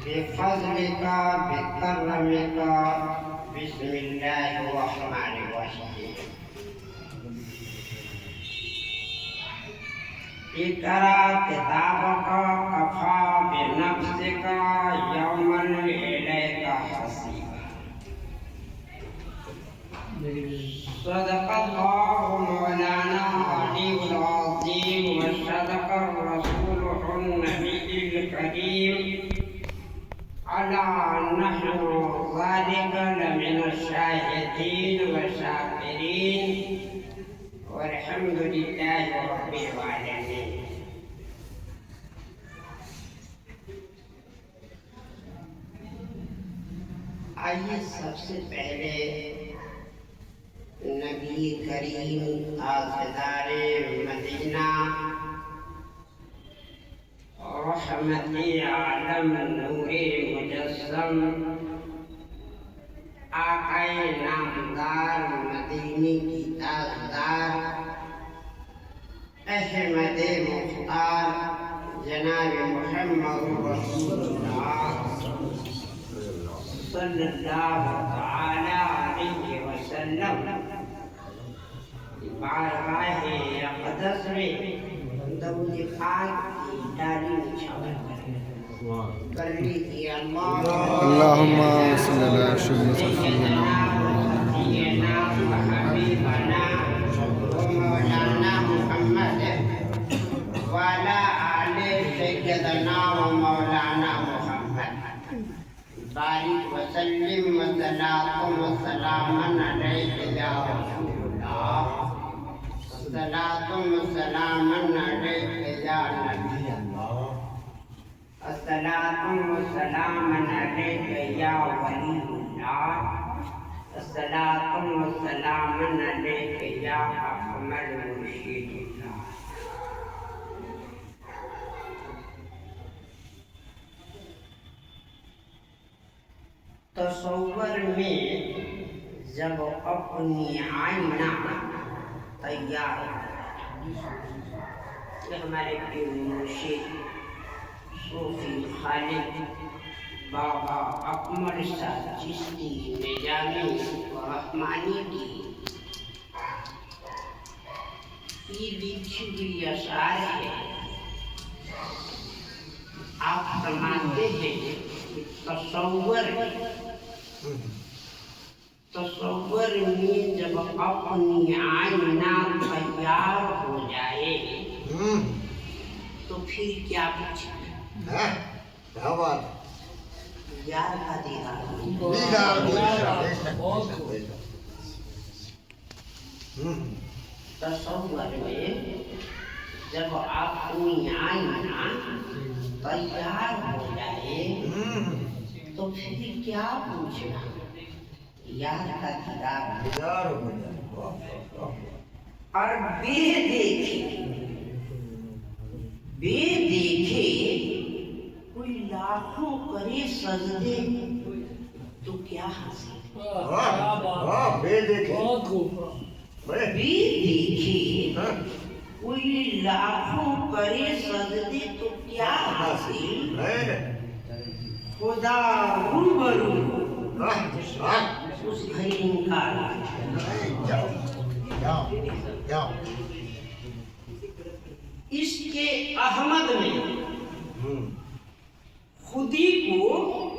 بفضلك بكرمك بسم الله الرحمن الرحيم اقرأ كتابك كفى بنفسك يوما إليك حسيبا صدق الله مولانا العلي العظيم وصدق الرسول النبي الكريم على نحن ذلك لمن الشاهدين والشاكرين والحمد لله رب العالمين. آئیے سب سے پہلے نبی کریم تاجدار مدینہ رحمت عالم نور مجسم آقا نامدار مدینے کی تاجدار احمد مختار جناب محمد رسول اللہ صلی اللہ تعالی علیہ وسلم بارگاہ اقدس میں درود پاک کی ڈالی نچھاور کر لیجیے اللہم صلی اللہ علیہ وسلم سیدنا و حبیبنا مولانا محمد وعلى آل سیدنا و مولانا محمد بارک وسلم وصلاۃ وسلام علیک یا رسول اللہ صلاۃ وسلام علیک یا نبی اللہ الصلاۃ والسلام علیک یا ولی اللہ الصلاۃ والسلام علیک یا اکمل مرشد اللہ. تصور میں جب اپنی آئینہ تیار یہ ہمارے پیر مرشد صوفی خالد بابا اکمل شاہ چشتی نظامی رحمانی کی یہ لکھی ہوئی اشعار ہے. آپ فرماتے ہیں کہ تصور میں جب اپنی آئینہ تیار ہو جائے تو پھر کیا پوچھے یار کا دیدار تصور میں جب اپنی آئینہ تیار ہو جائے تو پھر کیا پوچھنا یار کا دیدار ہو جائے. اور بے دیکھے کوئی لاکھوں کرے سجدے تو کیا حاصل. بے دیکھے کوئی لاکھوں کرے سجدے تو کیا حاصل. خدا روبرو اس گھر انکار اس کے احمد میں خودی کو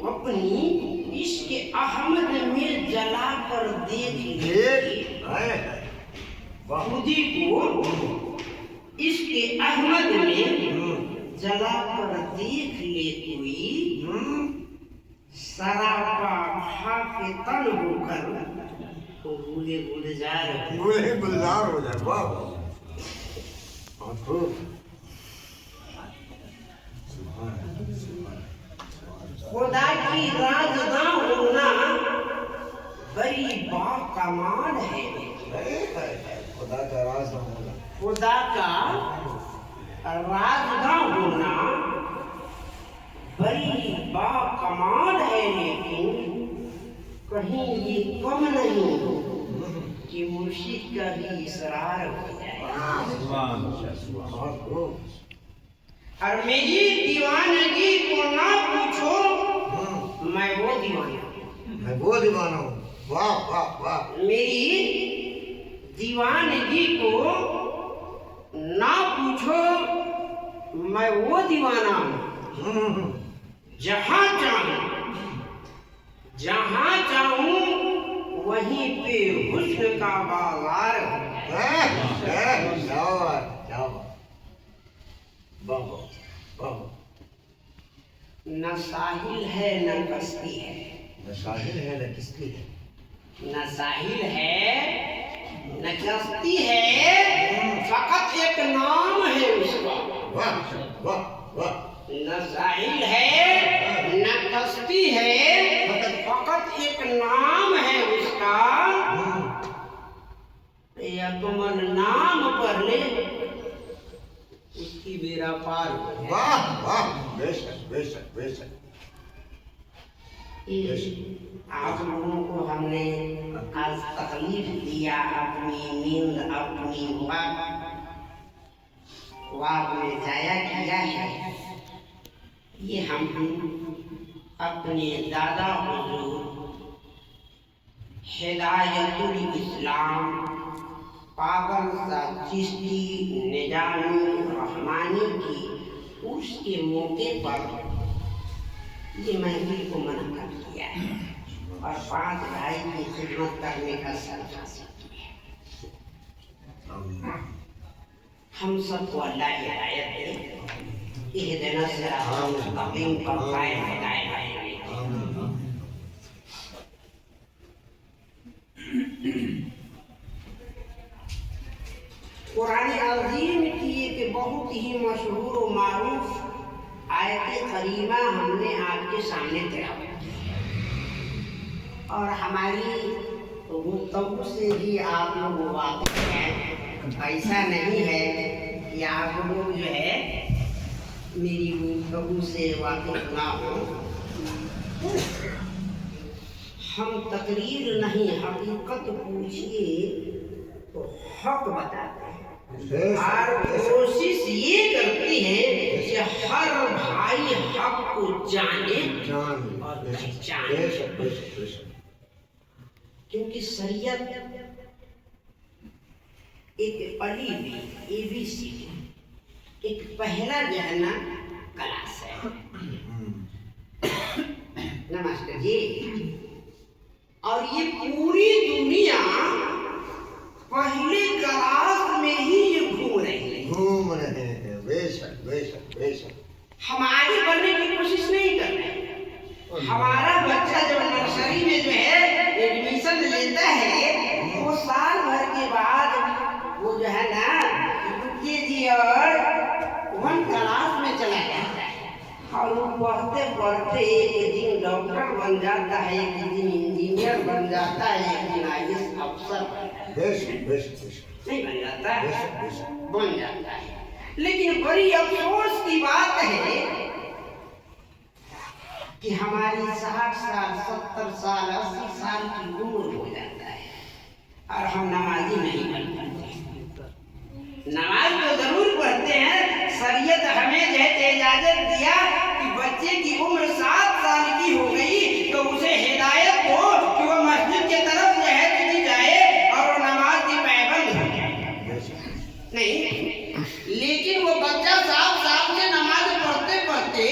اپنی اس کے احمد میں جلا کر دیکھ خودی کو اس کے احمد میں جلا کر دیکھ لے کوئی سراپا کھا کے تن ہو کر تو بھولے گلزار ہو جائے. خدا کی رازداں ہونا بڑی باکمال ہے. خدا کا رازداں ہونا بڑی باکمال ہے، لیکن کہیں یہ کم نہیں کہ مرشد کا بھی اصرار ہو جائے. اور میری دیوانگی کو نہ پوچھو वाह वाह मेरी दीवानगी को ना पूछो, मैं वो दीवाना हूँ जहाँ चाहूँ वहीं पे हुस्न का बाजार है। न साहिल है न कश्ती है, न साहिल है न किश्ती है, न साहिल है न कश्ती है, फकत एक नाम है उसका। वाह वाह वाह न साहिल है न कश्ती है, फकत एक नाम है उसका। या तो मन नाम पर ले, उसकी बेड़ा पार हो जाए। वाह वाह बेशक बेशक बेशक आप लोगों को हमने आज तकलीफ दिया, अपनी नींद अपनी वाक में जाया किया है। ये हम अपने दादा हुजूर हिदायतुल इस्लाम पागल सा चिश्ती निजामी रहमानी की उर्स के मौके पर ये महफिल को मना कर दिया है और 5 भाई की खिदमत करने का शर्त हासिल किया है। हम सबको अल्लाह हिदायत दे। इहदिना सिरातल मुस्तकीम पर कायम हिदायत है। कुरान अज़ीम की एक बहुत ही मशहूर और मारूफ आयत करीमा हमने आपके सामने तिलावत की और हमारी गुफ्तगू से भी आप लोग वाकिफ हैं। ऐसा नहीं है कि आप लोग जो है मेरी गुफ्तगू से वाकिफ ना हो। हम तकरीर नहीं, हकीकत पूछिए तो हक बताते हैं और कोशिश ये करती है कि हर भाई हक को जाने और पहचाने। क्योंकि शरीयत एक पढ़ी हुई ABC एक पहला जो है ना क्लास है। नमस्ते जी। और ये पूरी दुनिया पहले क्लास में ही ये घूम रही है। बेशक बेशक बेशक हमारी बनने की कोशिश नहीं कर रहे। हमारा बच्चा जब नर्सरी में जो है एडमिशन लेता है वो साल भर के बाद वो जो है ना UKG और 1 क्लास में चला जाता है और वो पढ़ते पढ़ते एक दिन डॉक्टर बन जाता है, एक दिन इंजीनियर बन जाता है, एक दिन IAS अफसर नहीं बन जाता है, बन जाता है। लेकिन बड़ी अफसोस की बात है कि हमारी 60 साल 70 साल 80 साल की उम्र हो जाता है और हम नमाजी नहीं बन पाते। नमाज तो जरूर पढ़ते हैं। शरीयत हमें जो है इजाजत दिया कि बच्चे की उम्र 7 साल की हो गई तो उसे हिदायत दो कि वो मस्जिद की तरफ जो है चली जाए और वो नमाज की पाबंद हो जाए। नहीं, लेकिन वो बच्चा 7 साल से नमाज पढ़ते पढ़ते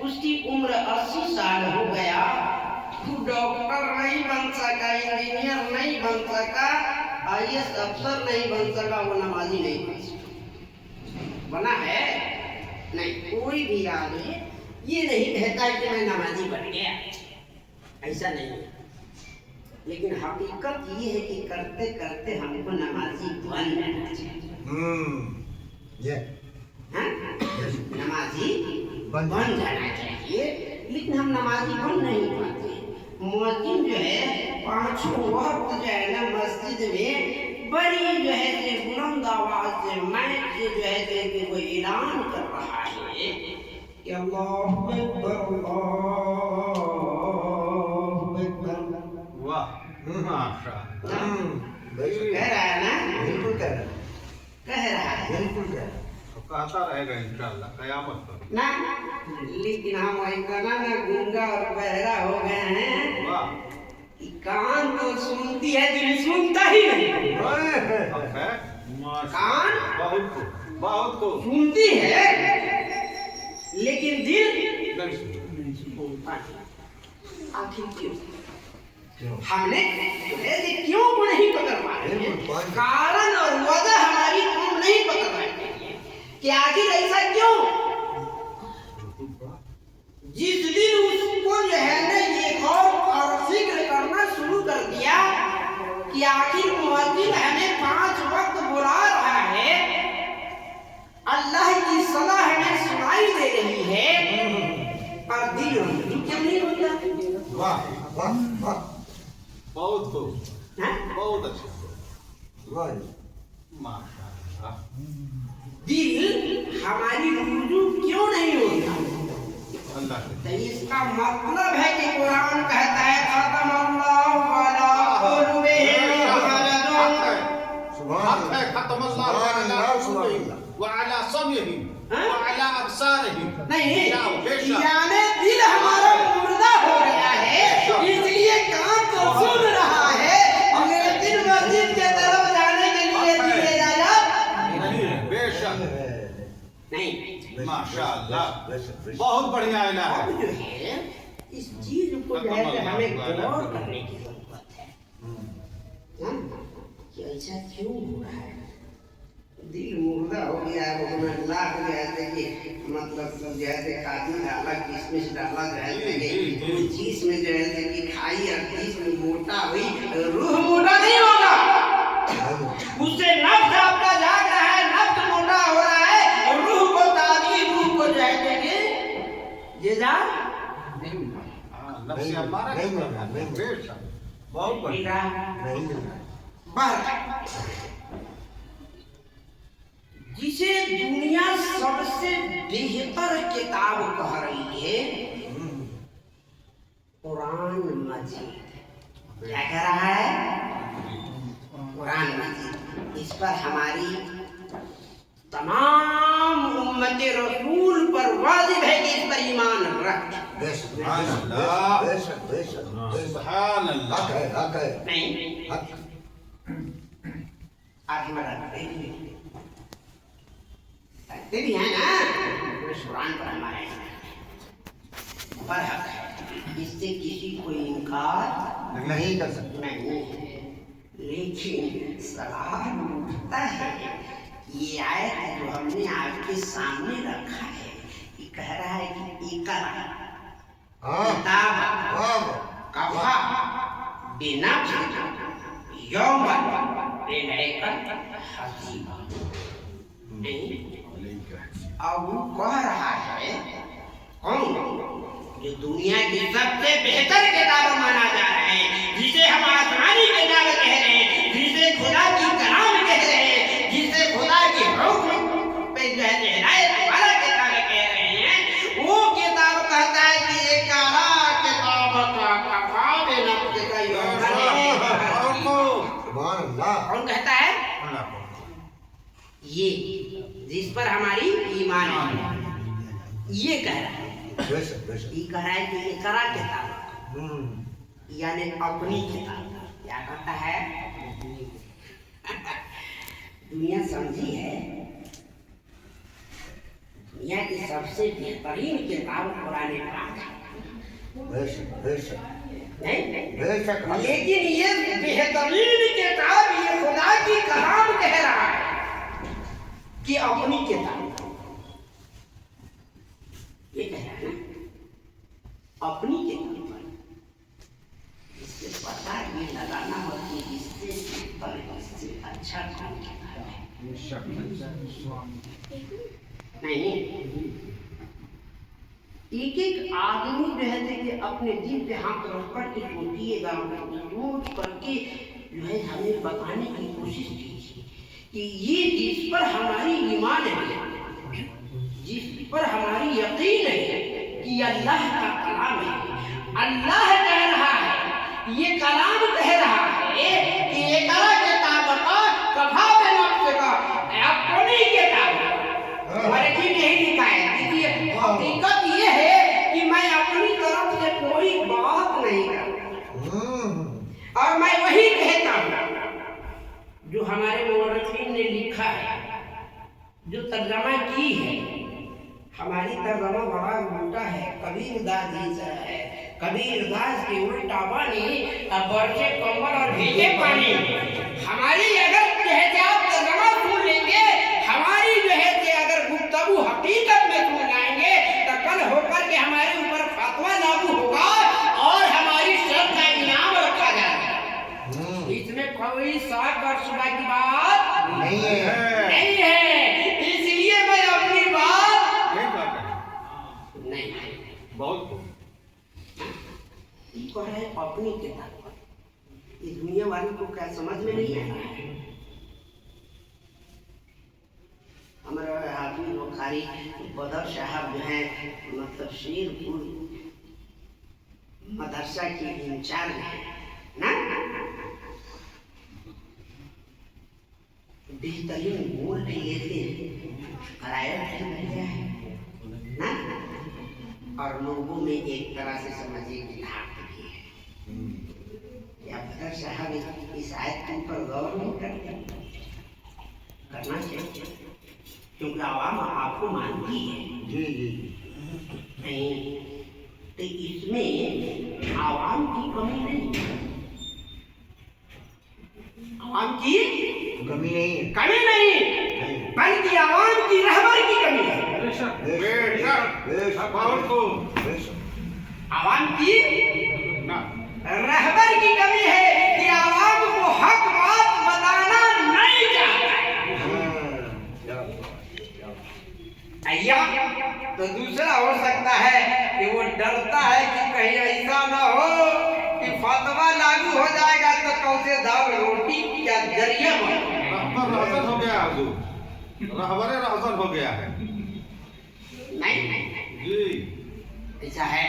उसकी उम्र 80 साल हो गया, वो डॉक्टर नहीं बन सका, इंजीनियर नहीं बन सका, IAS अफसर नहीं बन सका, वो नमाजी नहीं बन सका। बना है नहीं। कोई भी आदमी ये नहीं कहता कि मैं नमाजी बन गया, ऐसा नहीं है। लेकिन हकीकत ये है कि करते करते हमको नमाजी बन जाना चाहिए। नमाजी बन जाना चाहिए, लेकिन हम नमाजी बन नहीं पाते। मुअज्जिन जो है 5 वक्त जो है ना मस्जिद में बड़ी जो है कि बुलंद आवाज से माइक से जो है कि वो ऐलान कर रहा है कि अल्लाहु अकबर अल्लाहु अकबर। वाह माशाअल्लाह। कह रहा है ना, बिल्कुल कह रहा है, कह रहा है बिल्कुल कह रहा है। कहता रहेगा इंशाअल्लाह कयामत तक। ना। लेकिन हम इतना ना गूंगा और बहरा हो गए हैं वाह कि कान तो सुनती है, दिल सुनता ही नहीं। अब है कान बहुत खूब, बहुत खूब। सुनती है लेकिन दिल नहीं सुन। आखिर क्यों? क्यों? हमने ऐसे क्यों को नहीं पकड़ पा रहे हैं? बिल्कुल। कारण और वजह हमारी कौन नहीं पकड़ रहे हैं कि आखिर ऐसा क्यों? जिस दिन उसको जो है ना ये गौर और फिक्र करना शुरू कर दिया कि आखिर मुअज्जिन हमें 5 वक्त बुला रहा है, अल्लाह की सलाह हमें सुनाई दे रही है, और दिल क्यों नहीं होता? वाह वाह वाह बहुत खूब, हाँ? बहुत अच्छे। वाह माशाअल्लाह। दिल हमारी रुजू क्यों नहीं होता? अल्लाह तो इसका मतलब है कि कुरान कहता है खत्म अल्लाहु अला कुलुबिहिम सुभान हक है खत्म अल्लाह व अला समइहिम व अला अबसारिहिम। नहीं, जाओ, बेशक। यानी दिल हमारा मुर्दा हो गया है, इसलिए कान तो सुन रहा है, लेकिन मस्जिद के तरफ जाने के लिए दिल इजाजत नहीं है, बेशक। नहीं। माशाअल्लाह, बेशक बहुत बढ़िया इलाज अब है। जो है इस चीज को जो है कि हमें गौर करने की जरूरत है हाँ? कि ऐसा क्यों हो रहा है? दिल मुर्दा हो गया है, उसमें अल्लाह जो है कि मतलब सब जो है काजू डाला, किशमिश डाला, जो है कि उस चीज में जो है कि खाई और चीज में मोटा हुई, रूह मोटा नहीं होगा। उससे नफ्स आपका जाग रहा है, नफ्स मोटा हो रहा है, और रूह को ताज़गी, रूह को जो है कि ये जा हाँ, नफ्स अम्मारा नहीं, नहीं नहीं, नहीं। बेशक, बहुत बढ़िया। नहीं मिल रहा जिसे दुनिया सबसे बेहतर किताब कह रही है, कुरान मजीद। क्या कह रहा है? कुरान मजीद। इस पर हमारी तमाम उम्मत रसूल पर वाजिब है कि इस पर ईमान रख। बेशक अल्लाह। बेशक बेशक बेशक सुभान अल्लाह। हक है नहीं हक आज हमारा रखते भी है ना, कुरान पर हमारे पर हक है, इससे किसी को इनकार नहीं कर सकते। नहीं है। लेकिन सवाल उठता है, ये आयत जो हमने आपके सामने रखा है, ये कह रहा है कि इकरा हाँ किताब वाह कफा बिनफ्सिका यौमन इलैका हसीबा। नहीं, अब वो कह रहा है कौन? जो दुनिया की सबसे बेहतर किताब माना जा रहा है, जिसे हम आसमानी किताब कह रहे हैं, जिसे खुदा की कलाम कह रहे हैं, जिसे खुदा की हुक्म पे जो है हिदायत वाला किताब कह रहे हैं, वो किताब कहता है कि ये काला किताब का कफा बिनफ्सिका सुभान अल्लाह। कौन कहता है? ये जिस पर हमारी ईमान है, ये कह रहा है। बेशक बेशक ये कह रहा है कि ये करा किताब, यानी अपनी किताब। क्या कहता है? दुनिया समझी है, दुनिया की सबसे बेहतरीन किताब कुरान पाक है। बेशक बेशक नहीं, बेशक लेकिन ये बेहतरीन किताब, ये खुदा की कलाम कह रहा है कि अपनी किताब, ये कह रहा है ना, अपनी किताब। इससे पता ये लगाना हो कि इससे पर इससे अच्छा कौन किताब है। नहीं, एक एक आदमी जो है कि अपने दिल पे हाथ रख कर के सोचिएगा, सोच करके जो है हमें बताने की कोशिश कीजिए कि ये जिस पर हमारी ईमान है, जिस पर हमारी यकीन है कि अल्लाह का कलाम है, अल्लाह कह रहा है, ये कलाम कह रहा है कि ये कला किताब का कफा बिनफ्सिका, अपनी किताब। और यही लिखा है, देखिए हकीकत ये है कि मैं अपनी तरफ से कोई बात नहीं करता, खुदा दीजा है। कबीर दास की उल्टा बानी, अब बरसे कम्बल और भीगे पानी। हमारी अगर जो है कि आप तर्जुमा सुन लेंगे, हमारी जो है कि अगर गुफ्तगू हकीकत में सुन लाएंगे, तो कल होकर के हमारे ऊपर फतवा लागू होगा और हमारी शर्त का इनाम रखा जाएगा। इसमें कोई शक और शुबा की बात नहीं है। नहीं है। इसलिए मैं अपनी बात नहीं कहते नहीं बहुत को है अपनी किताब पर। इस दुनिया वालों को क्या समझ में नहीं आता है। हमारा हाफिज बुखारी बदर साहब जो है मतलब शेरपुर मदरसा के इंचार्ज है ना, बेहतरीन बोल भी लेते हैं, कराया है ना, और लोगों में एक तरह से समझिए कि धाक भी है। क्या बदर साहब इस आयत के ऊपर गौर नहीं करते? करना चाहिए, क्योंकि आवाम आपको मानती है। जी जी नहीं तो इसमें आवाम की कमी नहीं, आवाम की कमी नहीं है। कमी नहीं, बल्कि आवाम की रहबर की कमी है। बेशक बहुत खूब। आवाम की ना रहबर की कमी है कि आवाम को हक बात बताना नहीं चाहता है। या तो दूसरा हो सकता है कि वो डरता है कि कहीं ऐसा ना हो कि फतवा लागू हो जाएगा तो कौन से दाल रोटी क्या जरिया बन। रहबर रहसन हो गया है हुजूर, रहबरे रहसन हो गया है। नहीं जी ऐसा है।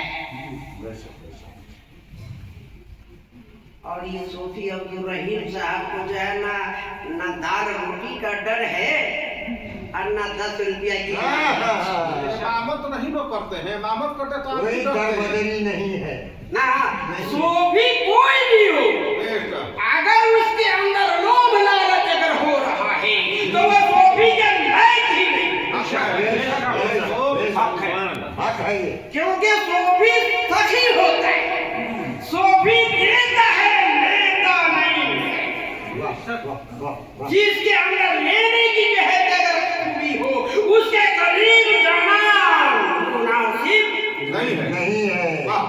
और ये सूफी अब्दुल रहीम साहब को जो है ना दाल रोटी का डर है और ना 10 रुपया की। इमामत नहीं लोग करते हैं, इमामत करते तो आप कोई नहीं करते। बदली नहीं है। ना सूफी कोई भी हो, बेशक अगर उसके अंदर लोभ लालच अगर हो रहा है तो वो सूफी के लायक ही नहीं। हक है ये। क्योंकि सूफी सखी होता है, सूफी देता है, लेता नहीं है। वाह वाह वाह वाह। जिसके अंदर लेने की जो है अगर खूबी हो, उसके करीब जाना मुनासिब नहीं है। नहीं है। वाह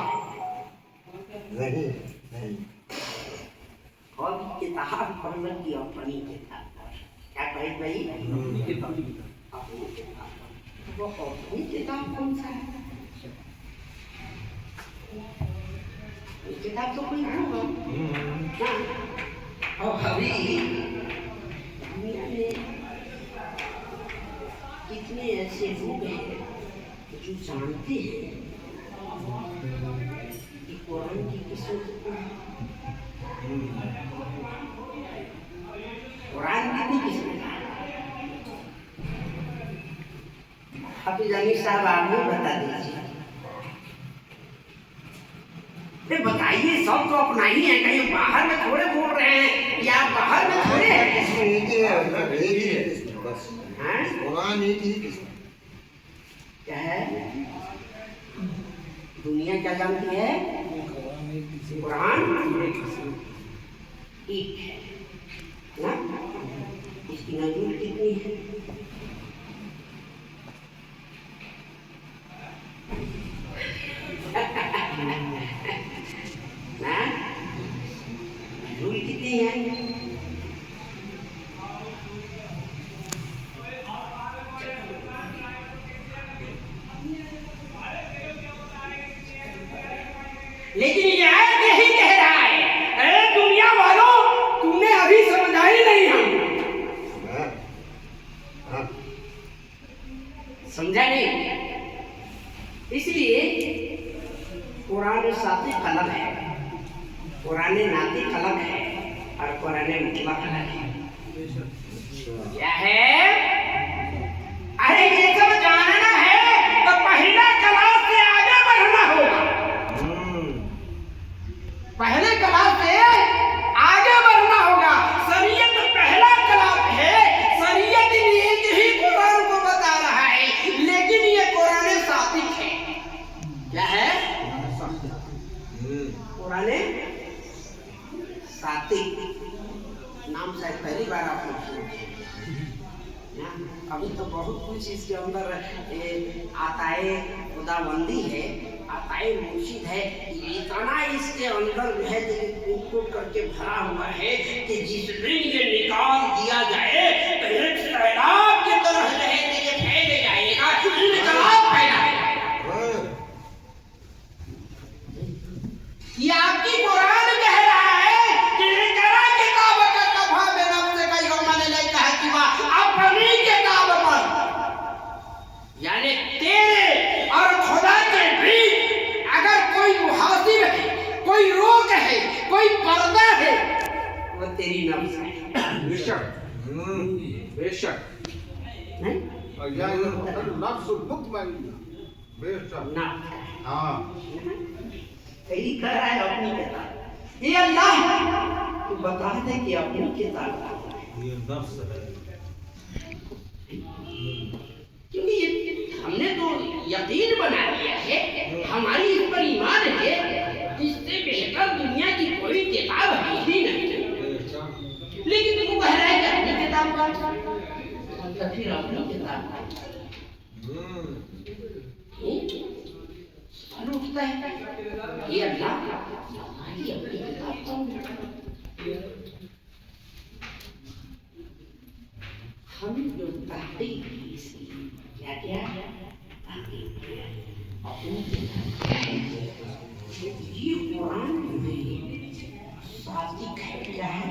नहीं नहीं। और किताब पढ़ने की अपनी किताब पर क्या कहे भाई, अपनी किताब। वो अपनी किताब कौन सा है? किताब तो कोई होगा ना। और अभी दुनिया में कितने ऐसे लोग हैं जो जानते हैं कि कुरान की किस्मत कुरान कितनी किस्मत है। हाफिज अमीर साहब आप नहीं बता दीजिए। बताइए, सब तो अपना ही है, कहीं बाहर में थोड़े बोल रहे हैं या बाहर में थोड़े हैं। इसमें एक ही है, एक ही है इसमें बस। हैं? कुरान एक ही किस्म। क्या है? दुनिया क्या जानती है? कुरान एक है ना, इसकी नजूर कितनी है? ना नजूर कितनी है? लेकिन ये आयत यही कह रहा है, अरे दुनिया वालों, तुमने अभी समझा ही नहीं हम। हाँ, हाँ। समझा नहीं। इसलिए कुरान साथी कलम है, कुरान नाती कलम है और कुरान मुतलक कलम है। क्या है? अरे ये सब जानना है तो पहला क्लास से आगे बढ़ना होगा। पहले क्लास से आगे बढ़ना होगा। शरीयत पहला क्लास है, शरीयत एक ही कुरान को बता रहा है, लेकिन ये कुरान सातिक है। क्या है? पुराने सातिक नाम शायद पहली बार आप लोग सुने। अभी तो बहुत कुछ इसके अंदर आताए खुदाबंदी है, आताए मुर्शिद है, इतना इसके अंदर जो है कूट करके भरा हुआ है कि जिस दिन ये निकाल दिया जाए तो एक सैलाब की तरह जो है ये फैल जाएगा, इनकलाब फैलाएगा। ये आपकी कुरान कह रहा है कि इकरा किताब का कफा बेनफ्स का यौमन लैका हकीमा, अपनी किताब पर यानी तेरे और खुदा के बीच अगर कोई मुहासिब है, कोई रोक है, कोई पर्दा है, वो तेरी नफ्स है। बेशक बेशक नहीं नफ्सुल मुतमइन्ना बेशक ना हाँ यही कर रहा है अपनी किताब। ये अल्लाह तू बता दे कि अपनी किताब ये नफ्स है क्योंकि ये हमने तो यकीन बना लिया है, हमारी इस पर ईमान है, इससे बेहतर दुनिया की कोई किताब है ही नहीं। लेकिन तू कह रहा है कि अपनी किताब का तो फिर अपनी किताब का उठता है ये अल्लाह हमारी अपनी किताब का हम जो तहकीक की इसकी क्या क्या तहकीक किया अपनी किताब ये कुरान में सादिक है, क्या है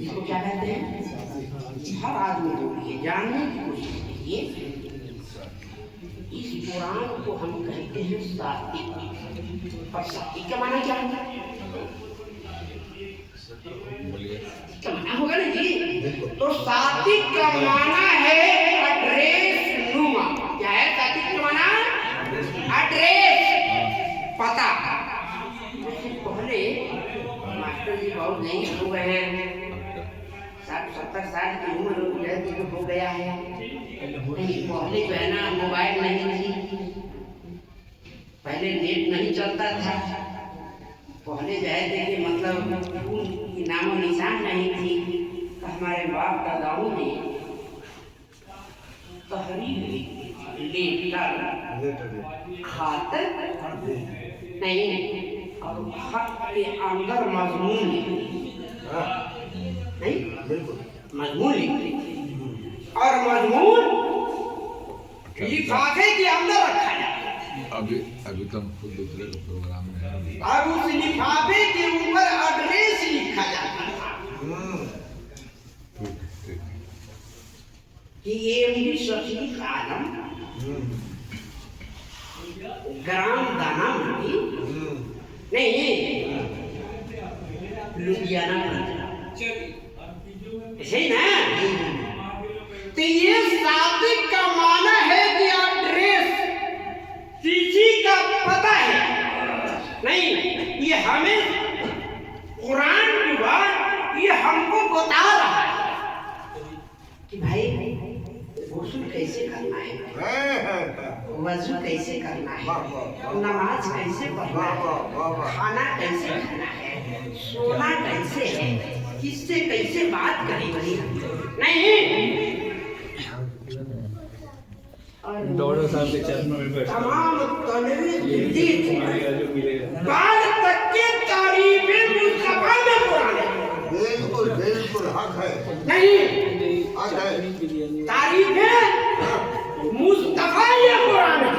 इसको क्या कहते हैं? हर आदमी को ये जानने की कोशिश कीजिए। इस कुरान को हम कहते हैं सादिक, और सादिक का माना क्या होगा? क्या माना होगा ना जी? तो सादिक का माना है एड्रेस नुमा। क्या है सादिक का माना? एड्रेस, पता। पहले मास्टर जी बहुत नहीं हो गए हैं, 60-70 साल की उम्र हो गया है। नहीं पहले जो है ना मोबाइल नहीं थी, पहले नेट नहीं चलता था, पहले जो है देखिए मतलब फूल की नामो निशान नहीं थी। तो हमारे बाप दादाओं ने तहरीर लेकर खातर नहीं और खत के अंदर मजमून लिखी, नहीं मजमून लिखी और मजमून लिफाफे के अंदर रखा जाता है। अभी तो हम खुद दूसरे प्रोग्राम में हैं और उस लिफाफे के ऊपर एड्रेस लिखा जाता है कि ये मेरी शफीक आलम ग्राम दाना मंडी नहीं लुधियाना ऐसे ही ना। तो ये सादिक का माना है कि एड्रेस किसी का पता है नहीं, ये हमें कुरान की बात ये हमको बता रहा है कि भाई गुस्ल कैसे करना है, वजू कैसे करना है, नमाज कैसे पढ़ना है, खाना कैसे खाना है, सोना कैसे है, किससे कैसे बात करेंगे नहीं। डॉक्टर साहब के चरणों में बैठ तमाम तनवीर बाल तक के तारीफे मुस्तफा में कुरान है। बिल्कुल बिल्कुल हक है, नहीं हक है। तारीफे मुस्तफा ये कुरान है।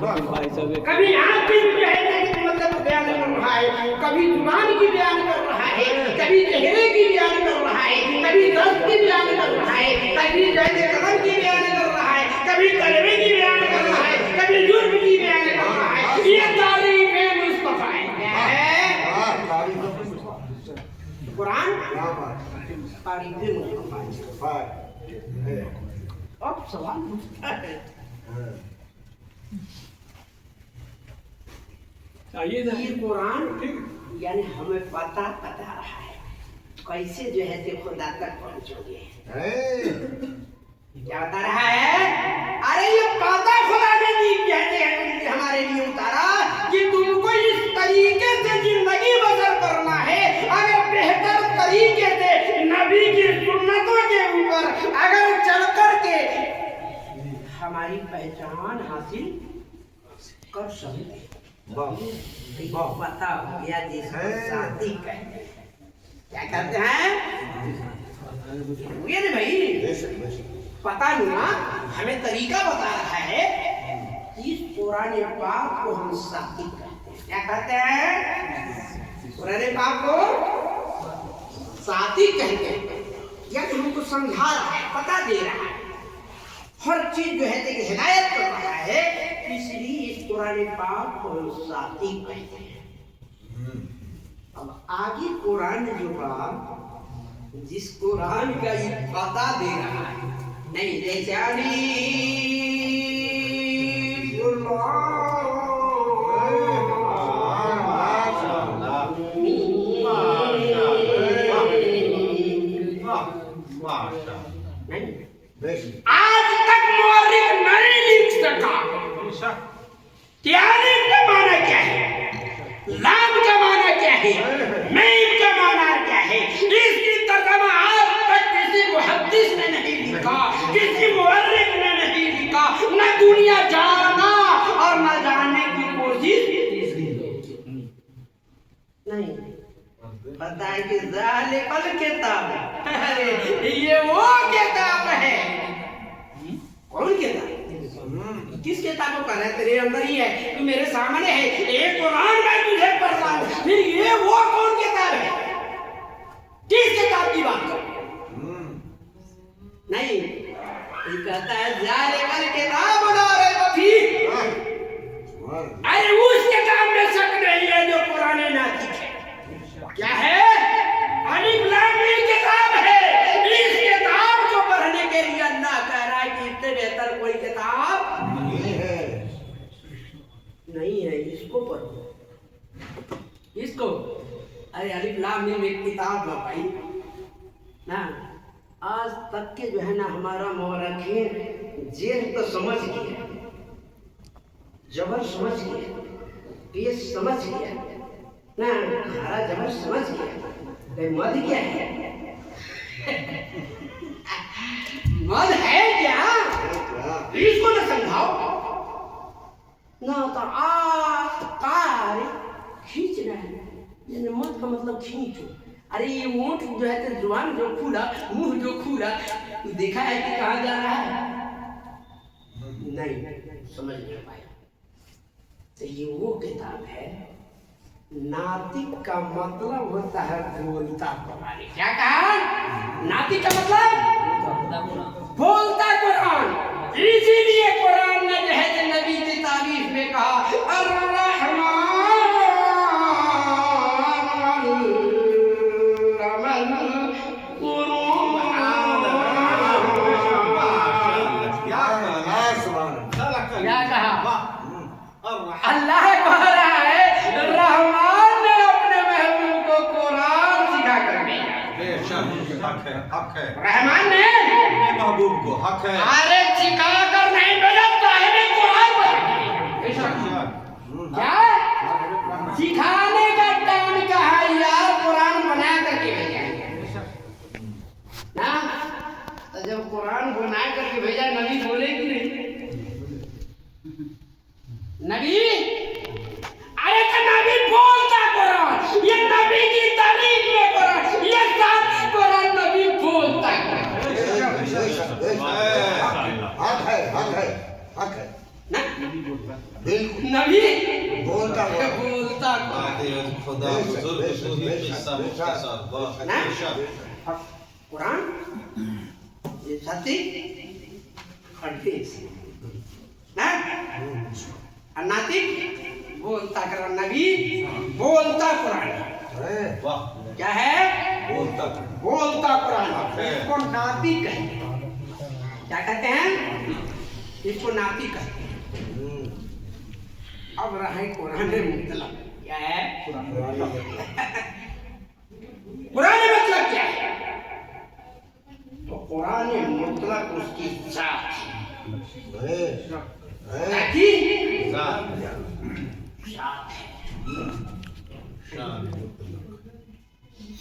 भाई साहब कभी आँख की चेहरे की मतलब बयान कर रहा है, कभी जुबान की बयान कर रहा है, कभी चेहरे की बयान कर रहा है, कभी दस्त की बयान कर रहा है, कभी जैसे कदम की बयान कर रहा है, कभी कलमे की बयान कर रहा है, कभी जुर्म की बयान कर रहा है। ये तारीफ है मुस्तफा है। कुरान तारीफ है मुस्तफा है। अब सवाल उठता है आइए ना ये कुरान यानी हमें पता बता रहा है कैसे जो है कि खुदा तक पहुंचोगे। क्या बता रहा है? अरे ये पता खुदा ने दी हमारे लिए उतारा कि तुमको इस तरीके से हमारी पहचान हासिल कर सकते। पता हो गया जिसको शादी कहते हैं। क्या कहते हैं? ये नहीं भाई, पता नहीं ना, हमें तरीका बता रहा है। इस पुराने पाप को हम शादी कहते हैं। क्या कहते हैं? पुराने पाप को शादी कहते हैं। या तो हमको समझा रहा है, पता दे रहा है, हर चीज जो है देखिए हिदायत कर रहा है, इसलिए इस पुराने पाप को हम शादी कहते हैं। अब आगे कुरान जो बा, जिस कुरान का ये पता दे रहा है, नहीं जैसे आज तक मुअर्रिख नहीं लिख सका त्यालिब का माना क्या है, लाम का माना क्या है, मीम का माना क्या है, इसकी तर्जुमा आज तक किसी मुहद्दिस ने नहीं लिखा, किसी मुअर्रिख ने नहीं लिखा, न दुनिया जाना और न जानने की कोशिश नहीं। पता है कि ज़ालिकल किताब, अरे ये वो किताब है। कौन किताब? किस किताब को कर रहा है? तेरे अंदर ही है, तू मेरे सामने है, एक कुरान मैं तुझे पढ़ रहा हूँ, फिर ये वो कौन किताब है? किस किताब की बात कर? नहीं, ये कहता है ज़ालिकल किताब ला रैब फीह। अरे उस किताब में शक नहीं है जो पुराने नातिक है। क्या है? अलिफ लाम मीम किताब है। इस किताब को पढ़ने के लिए अल्लाह कह रहा है कि इससे बेहतर कोई किताब नहीं है, इसको पढ़ो, इसको। अरे अलिफ लाम मीम एक किताब है भाई ना। आज तक के जो है ना हमारा मौरखीन जेल तो समझ गया, जबर समझ गया, पेश समझ गया ना, हमारा जबर समझ गया, मद क्या है? मद है क्या? इसको ना समझाओ ना, तो कार खींच रहा है, मद का मतलब खींचो। अरे ये ऊँट जो है तो जुबान जो खुला, मुंह जो खुला, तू देखा है कि कहाँ जा रहा है? नहीं समझ नहीं पाया। तो ये वो किताब है, नातिक का मतलब होता है बोलता कुरान। क्या कहा? नातिक का मतलब बोलता कुरान। इसीलिए कुरान ने जो है नबी की तारीफ में कहा अल्लाह कह रहा है रहमान ने अपने महबूब को कुरान सिखा कर दिया। हक है रहमान ने महबूब को हक है। अरे सिखा कर नहीं भेजा, साहिब कुरान क्या सिखाने का टाइम कहा यार, कुरान बना करके भेजा ना। तो जब कुरान बना करके भेजा, नबी बोले कि नहीं? नबी, अरे तो नबी बोलता कुरान, ये नबी की तारीफ में कुरान, ये साथ कुरान नबी बोलता कुरान। हक है, हक है, हक है ना? बिल्कुल नबी बोलता बोलता खुदा बुजुर्ग सूही किस्सा मुख्तसर ना? कुरान ये सत्य हदीस ना। नातिक बोलता कुरान, नबी बोलता कुरान। वाह, क्या है? बोलता कुरान। इसको नातिक कहते हैं। क्या कहते हैं? इसको नातिक कहते हैं। अब रहे कुरान मतलब क्या है? कुरान मतलब क्या है? तो कुरान मतलब उसकी जात है।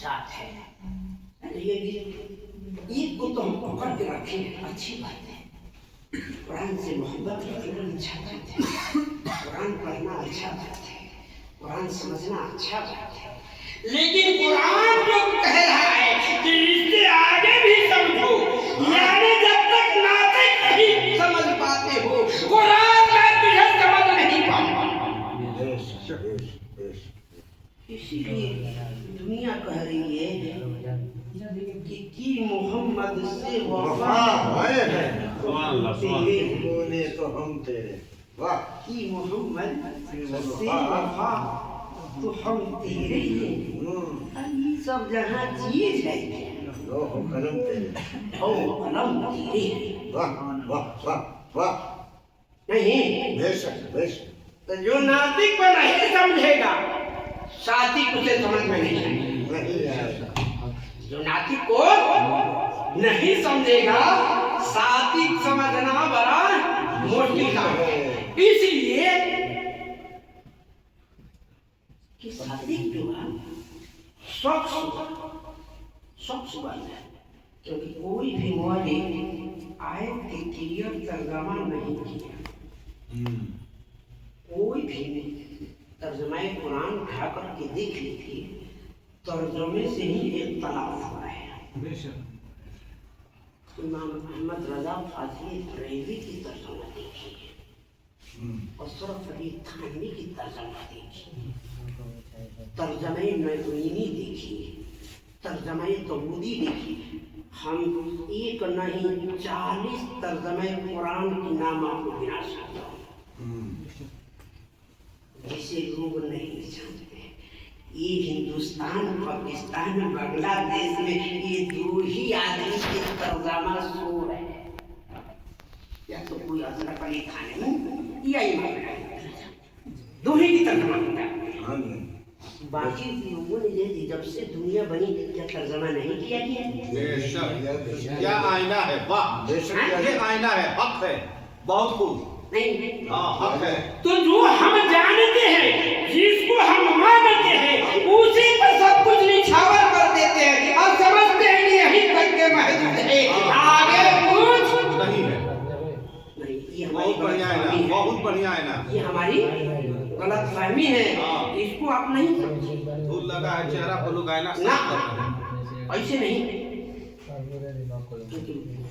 साथ है। ये को तो हम पकड़ के रखें, अच्छी बात है। कुरान से मोहब्बत रखना अच्छा बात है, कुरान पढ़ना अच्छा बात है, कुरान समझना अच्छा बात है, लेकिन कुरान जो कह रहा है कि इससे आगे भी समझो, यानी जब तक नातिक नहीं समझ पाते हो कुरान में तुझे समझ नहीं पाऊंगा। इसीलिए दुनिया कह रही है कि मोहम्मद से वफा है तेरे बोले तो हम तेरे वाह कि मोहम्मद से वफा तो हम तेरे हैं। ये सब जहाँ चीज है लोह कलम तेरे ओ कलम तेरे हैं। वाह वाह वाह वाह नहीं बेशक बेशक तो जो नास्तिक को नहीं समझेगा सात्विक उसे समझ में नहीं आएगा। नहीं आएगा जो नास्तिक को नहीं समझेगा सात्विक समझना बड़ा मुश्किल काम है। इसलिए कि सात्विक जो है स्वच्छ बन है, क्योंकि कोई भी मौलवी आयत के क्लियर तर्जमा नहीं किया। कोई भी तर्जमाए कुरान उठा करके देख लीजिए, तर्जमे से ही इख्तलाफ हुआ है। इमाम अहमद रजा फाज़ी बरेलवी की तर्जमा देखिए और सरफ अली थानवी की तर्जमा देखिए, तर्जमे नज़मीनी देखिए, तर्जमे तबूदी देखिए। हम एक नहीं 40 तर्जमे कुरान की नाम आपको गिना सकता हूँ जिसे लोग नहीं जानते। ये हिंदुस्तान, पाकिस्तान, बांग्लादेश में ये दो ही आदमी के तर्जमा शोर है, या तो कोई अशरफ अली थानवी या इमाम दो ही की तर्जमा होता है। बाकी लोगों ने जब से दुनिया बनी क्या तर्जमा नहीं किया गया? बेशक क्या आईना है, वाह ये आईना है, हक है, बहुत खूब। नहीं हाँ हक है। तो जो हम जानते हैं, जिसको हम मानते हैं, उसी पर सब कुछ निछावर कर देते हैं और समझते हैं कि यही तक के महदूद है, आगे कुछ नहीं है। नहीं। ये हमारी बहुत बढ़िया है ना, बहुत बढ़िया है ना। ये हमारी गलत फहमी है, इसको आप नहीं समझिए। धूल लगा है चेहरा पर, लोग आईना ना साफ ऐसे नहीं,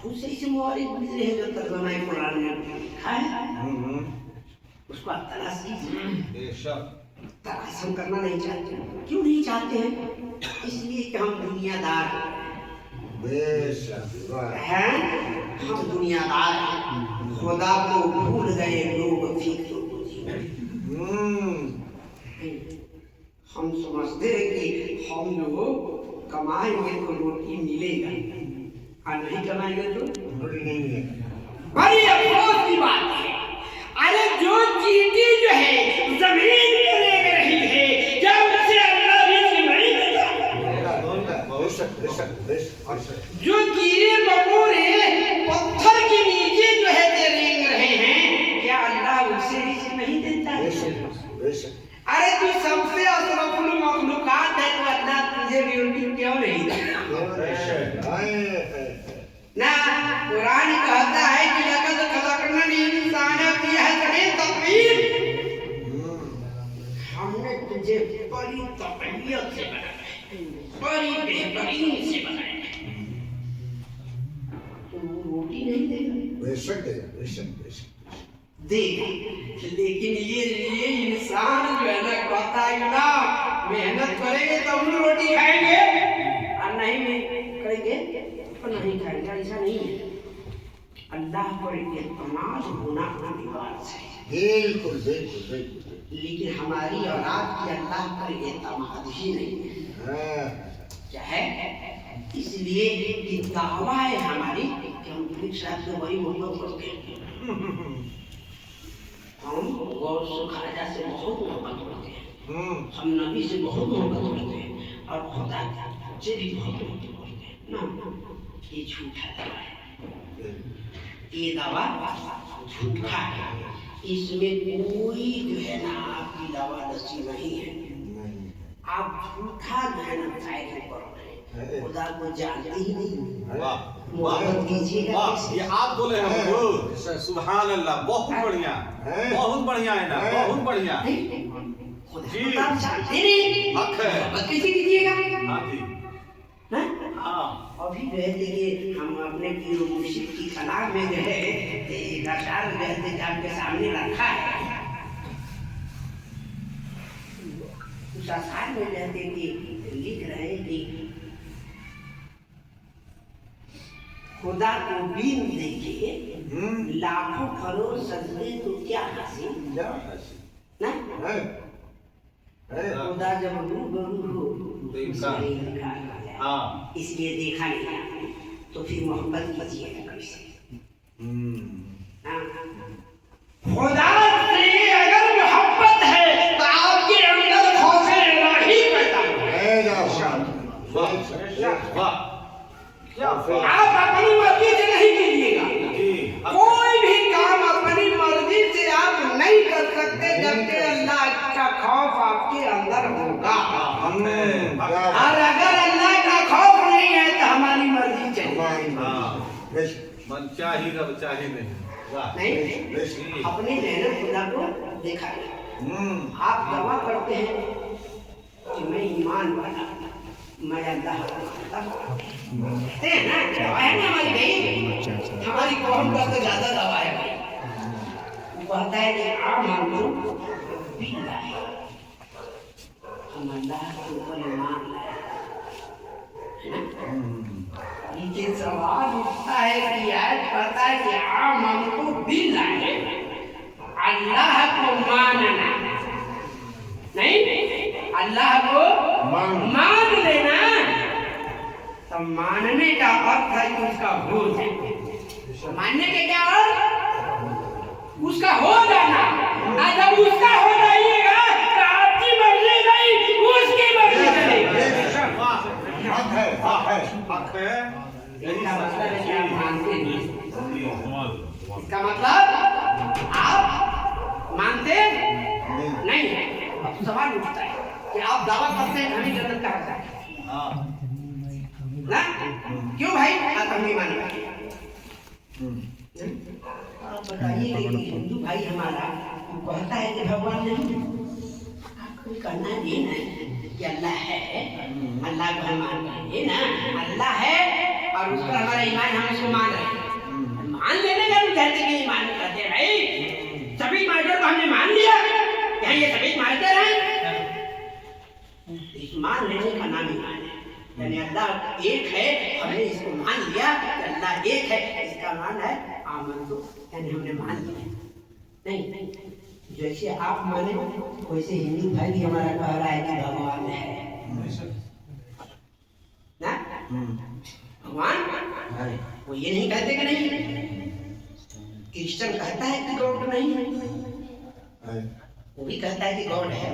खुद से इसे मुबारक गुजरे हैं जो तर्जमा कुरान में लिखा है, उसको आप तलाश कीजिए। बेशक तलाश हम करना नहीं चाहते। क्यों नहीं चाहते हैं? इसलिए कि हम दुनियादार बेशक हैं, हम दुनियादार हैं, खुदा को भूल गए लोग फिक्र को जीवन। हम समझते हैं कि हम लोग कमाएंगे तो रोटी मिलेगा और नहीं कमाएंगे तो बड़ी अफसोस की बात है। अरे जो चीटी जो है जमीन पे लेग रही है, क्या उससे अल्लाह रिज़्क़ नहीं देता? बेशक बेशक बेशक जो कीड़े मकोड़े पत्थर के नीचे जो है ते रेंग रहे हैं, क्या अल्लाह उससे रिज़्क़ नहीं देता? बेशक बेशक अरे तू सबसे अशरफुल मखलूकात है, तो अल्लाह तुझे रोटी क्यों नहीं देता? ना कुरान कहता है कि लक़द खलक़नल इंसान फी अहसनि तक़वीम, हमने तुझे बड़ी तक़वीयत से बनाया है, बड़ी बेहतरीन से बनाया है, तो वो रोटी नहीं देगा? बेशक बेशक बेशक देगा। लेकिन ये इंसान जो है ना कहता है ना मेहनत करेंगे तब हम रोटी खाएंगे और नहीं करेंगे तो नहीं खाएंगे, ऐसा नहीं है। अल्लाह पर एतमाद होना अनिवार्य है। बिल्कुल बिल्कुल बिल्कुल। लेकिन हमारी औलाद की अल्लाह पर एतमाद ही नहीं है। क्या है? इसलिए कि दावा है हमारी कि हम एक साथ से वही मोहब्बत करते हैं। हम गौर से खाजा से बहुत मोहब्बत करते हैं, हम नबी से बहुत मोहब्बत करते हैं और खुदा से भी बहुत मोहब्बत करते हैं ना। ये झूठा दावा है, ये दावा झूठा है, इसमें कोई जो है ना आपकी दावा दस्ती नहीं है। आप झूठा जो है ना फायदा कर रहे हैं। खुदा को जानते ही नहीं, वाह मोहब्बत कीजिएगा वाह, कैसे? ये आप बोले हैं हुजूर। सुभान अल्लाह, बहुत बढ़िया, बहुत बढ़िया है ना, बहुत बढ़िया। नहीं, खुदा जी। को तो आप जानते नहीं, हक है। मोहब्बत कैसे कीजिएगा? हाँ जी, हाँ? हाँ अभी जो है देखिए हम अपने पीर मुर्शिद की कलाम में जो है एक अशार जो है आपके सामने रखा है। उस अशार में जो है कि लिख रहे हैं कि खुदा को बीन देखिए लाखों करोड़ सजदे तो क्या हासिल क्या हंसी ना, है खुदा जब रूबरू हो तो इंसान। उसमें इनकार आ जाए। हाँ इसलिए देखा नहीं आपने तो फिर मोहब्बत कीजिएगा कैसे? हाँ। खुदा से अगर मोहब्बत है तो आपके अंदर खौफ इलाही पैदा होगा। वाह वाह, क्या बात। आप अपनी मर्जी से नहीं कीजिएगा, जी कोई भी काम अपनी मर्जी से आप नहीं कर सकते जबकि अल्लाह का खौफ आपके अंदर होगा। और अगर अल्लाह का खौफ नहीं है तो हमारी मर्जी चलेगी मन चाही रब चाहे नहीं। वाह नहीं। अपनी मेहनत खुदा को देखा है। आप दवा करते हैं कि मैं ईमान वाला, मैं अल्लाह को मानता हूं। कहते हैं ना, दवा है ना हमारी भाई, हमारी कौन का तो ज्यादा दवा है भाई। वो कहता है कि आप मानो बिल्लाह, हम अल्लाह के ऊपर ईमान लाए। लेकिन सवाल उठता है कि यार कहता है कि आप हमको बिल्लाह अल्लाह को मानना नहीं, अल्लाह को मान लेना। तो मानने का अर्थ है कि उसका हो जाए। मानने के क्या अर्थ? उसका हो जाना। जब उसका हो जाइएगा तो आपकी मर्जी नहीं, उसकी मर्जी चलेगी। हक है हक है हक है। इसका मतलब है कि आप मानते नहीं। जी, इसका मतलब आप मानते नहीं है। अब सवाल उठता है कि आप दावा करते हैं हमें जन्नत का हक है हाँ ना, क्यों भाई? आप हम नहीं मानेंगे। आप बताइए कि हिंदू भाई हमारा वो कहता है कि भगवान नहीं, आपको कहना ये ना कि अल्लाह है, अल्लाह को हम मान रहे हैं ना, अल्लाह है और उस पर हमारा ईमान, हम उसको मान रहे हैं। मान लेने का भी कहते कि ईमान करते हैं भाई। सभी मास्टर को हमने मान लिया, यहाँ ये सभी मास्टर हैं। इस मान लेने का नाम ईमान है। यानी अल्लाह एक है, हमने इसको मान लिया कि अल्लाह एक है, इसका मान है आमन तो, यानी हमने मान लिया। नहीं, जैसे आप माने वैसे हिंदू भाई भी हमारा कह रहा है कि भगवान है ना, भगवान। वो ये नहीं कहते कि नहीं, क्रिश्चियन कहता है कि गॉड नहीं है, वो भी कहता है कि गॉड है।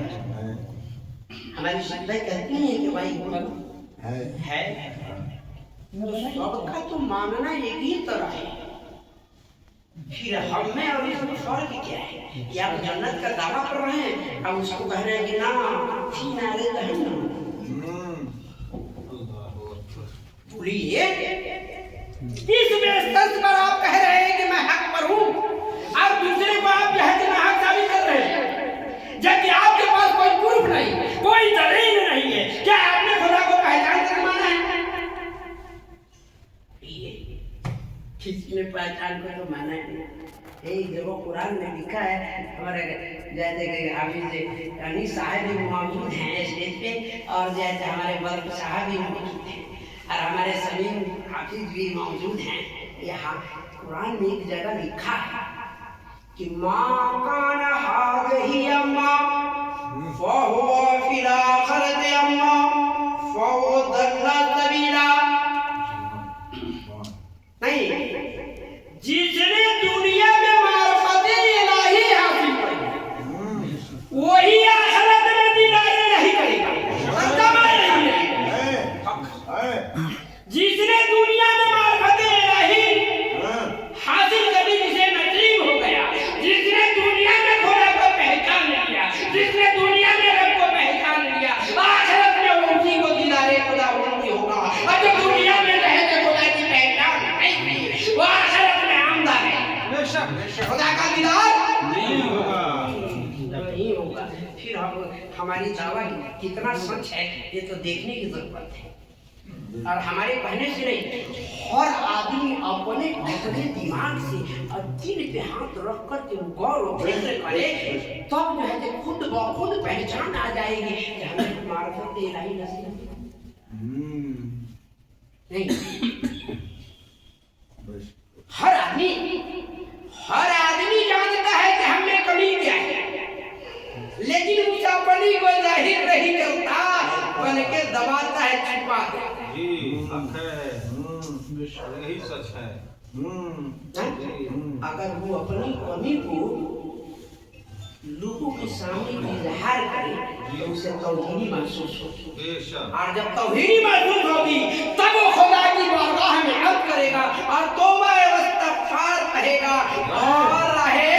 हमारी श्रद्धा कहती है कि भाई है। सबका तो मानना एक ही तरह है। फिर हमें और इसमें फर्क क्या है कि आप जन्नत का दावा कर रहे हैं और उसको कह रहे हैं कि ना नारे बोलिए। इस बेस्तस पर आप कह रहे हैं कि मैं हक पर हूँ और दूसरे को आप जो है कि मैं हक साबित कर रहे हैं, जबकि आपके पास कोई प्रूफ नहीं, कोई दलील नहीं है। क्या आपने खुदा को पहचान कर माना है? किसने पहचान कर तो माना है? देखो कुरान में लिखा है, हमारे जैसे कि हाफिज अनीस साहब भी मौजूद हैं स्टेज पे, और जैसे हमारे बल्क साहब भी मौजूद हैं, और हमारे सलीम हाफिज भी मौजूद हैं। यहाँ कुरान में एक जगह लिखा है कि माँ कान हाज़िही अम्मा फ़हुव फ़िल आख़िरति अम्मा फ़हुव दल्ल सबीला। नहीं, जिसने दुनिया में मार्फत इलाही हासिल की वही आखिरत में दीदार नहीं करेगा, जिसने दुनिया में मार्फत इलाही हासिल करी, जिसे नसीब हो गया, जिसने दुनिया में खुदा को पहचान लिया, अब हमारी दावा कितना सच है ये तो देखने की जरूरत है। और हमारे कहने से नहीं, हर आदमी अपने अपने दिमाग से दिल पे हाथ रख कर के गौर और फिक्र करे, तब जो है खुद ब खुद पहचान आ जाएगी कि हमें मार्फत इलाही नसीब नहीं। हर आदमी जानता है कि हमें कमी क्या है, लेकिन उस अपनी को जाहिर नहीं करता, बल्कि दबाता है, छुपाता है। जी हक है, यही सच है। अगर वो अपनी कमी को लोगों के सामने इजहार करे तो उसे तौहीनी महसूस होगी, बेशक। और जब तौहीनी महसूस होगी तब वो खुदा की बारगाह में अर्ज करेगा और तौबा व इस्तिग़फ़ार करेगा और रहे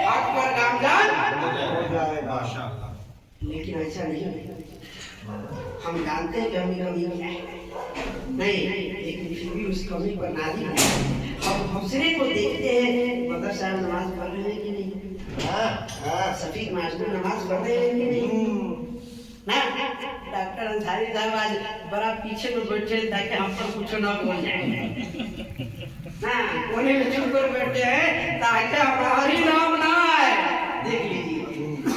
हक पर गामजान हो जाएगा माशाअल्लाह। लेकिन ऐसा नहीं है, हम जानते हैं कि हमें कमी क्या है नहीं, लेकिन फिर भी उस कमी पर नाज़िल है। हम दूसरे को देखते हैं, मदर साहब नमाज पढ़ रहे हैं कि नहीं, सफीक मास्टर नमाज पढ़ रहे हैं कि नहीं ना, डॉक्टर अंसारी साहब आज बड़ा पीछे में बैठे ताकि हम पर कुछ ना बोल जाए ना, कोने में चुप कर बैठे हैं ताकि हमारी नाम ना आए। देख लीजिए,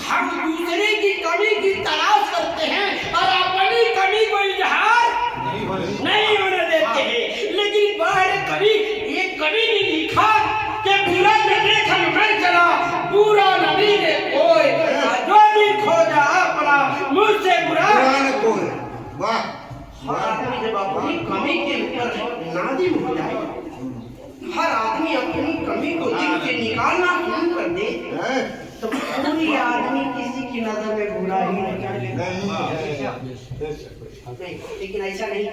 हम दूसरे की कमी की तलाश करते हैं और अपनी कमी को इजहार नहीं होने देते हैं। लेकिन बाहर कभी एक कभी नहीं लिखा कि बुरा न देखन मैं चला, बुरा नबी ने कोई, जो भी खोजा अपना मुझसे बुरा न कोई। वाह। हर आदमी जब अपनी कमी के ऊपर नादिम हो जाए, हर आदमी अपनी कमी को दिल से निकालना शुरू कर दे, तो पूरी आदमी किसी की नजर में बुरा ही नहीं, लेकिन ऐसा नहीं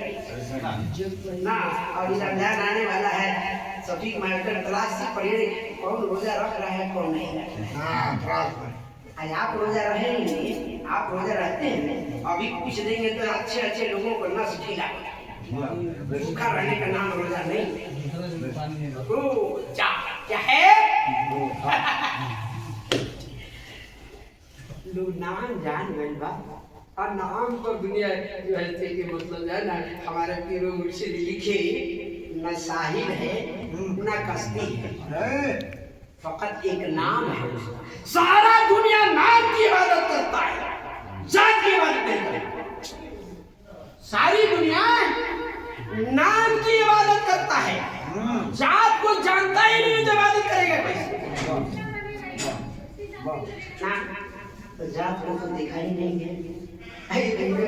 ना। और रमजान आने वाला है, सफीक मास्टर क्लास से पढ़े कौन रोजा रख रहा है कौन नहीं रख रहा है। आज आप रोजा रहेंगे, आप रोजा रहते हैं, अभी पूछ देंगे तो अच्छे अच्छे लोगों को नस ढीला हो जाएगा। भूखा रहने का नाम रोजा नहीं, क्या है लोग नाम जान गए बा, और नाम पर दुनिया जो है कि मतलब है ना, हमारे पीरो मुर्शिद लिखे न साहिल है न कस्ती है, फकत एक नाम है। सारा दुनिया नाम की इबादत करता है, जात की इबादत नहीं करता। सारी दुनिया नाम की इबादत करता है, जात को जानता ही नहीं, तो इबादत करेगा कैसे? तो जात को तो देखा ही नहीं है,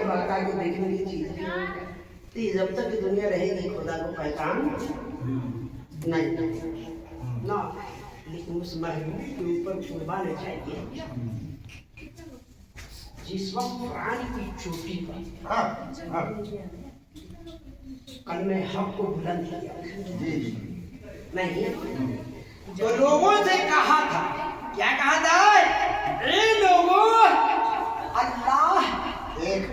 वाक़ा को देखने की चीज है। तो जब तक दुनिया रहेगी खुदा को पहचान नहीं ना, लेकिन उस महबूब के ऊपर कुर्बान चाहिए जिस वक्त कुरान की चोटी पर कलमे हक को बुलंद किया नहीं, तो लोगों से कहा था, क्या कहा था? ए लोगों, अल्लाह एक।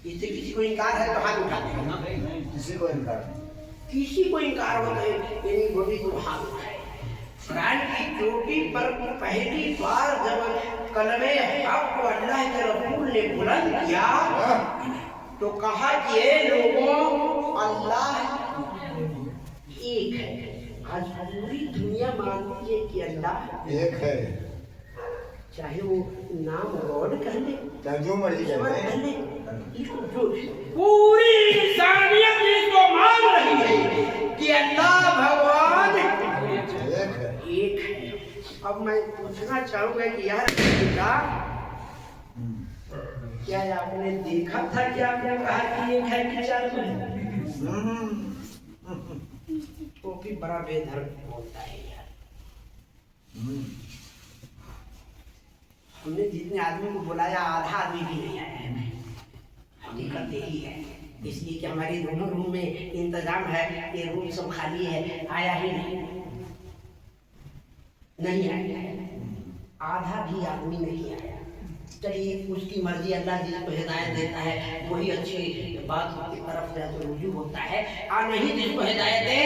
इससे किसी को इनकार है तो हाथ उठा दे, किसी को इनकार हो तो ये बोली तो हाथ उठाए। कुरान की चोटी पर पहली बार जब कलमे हक को अल्लाह के रसूल ने बुलंद किया तो कहा कि ये लोगों, अल्लाह एक है। आज पूरी दुनिया मानती है कि अल्लाह एक है, चाहे वो नाम गॉड कह ले, चाहे जो मर्जी कह ले, जो पूरी इंसानियत इसको मान रही है कि अल्लाह भगवान एक है। अब मैं पूछना चाहूंगा कि यार बेटा, क्या आपने देखा था कि आपने कहा कि एक है कि चार है? वो भी बड़ा बेधर्म बोलता है यार। हमने जितने आदमी को बुलाया आधा आदमी भी नहीं आया है, हकीकत यही है। इसलिए कि हमारी दोनों रूम में इंतजाम है, ये रूम सब खाली है, आया ही नहीं आया, आधा भी आदमी नहीं आया। चलिए उसकी मर्जी, अल्लाह जिसको हिदायत देता है वही अच्छी बात की तरफ से रुजू होता है, और नहीं जिसको हिदायत दे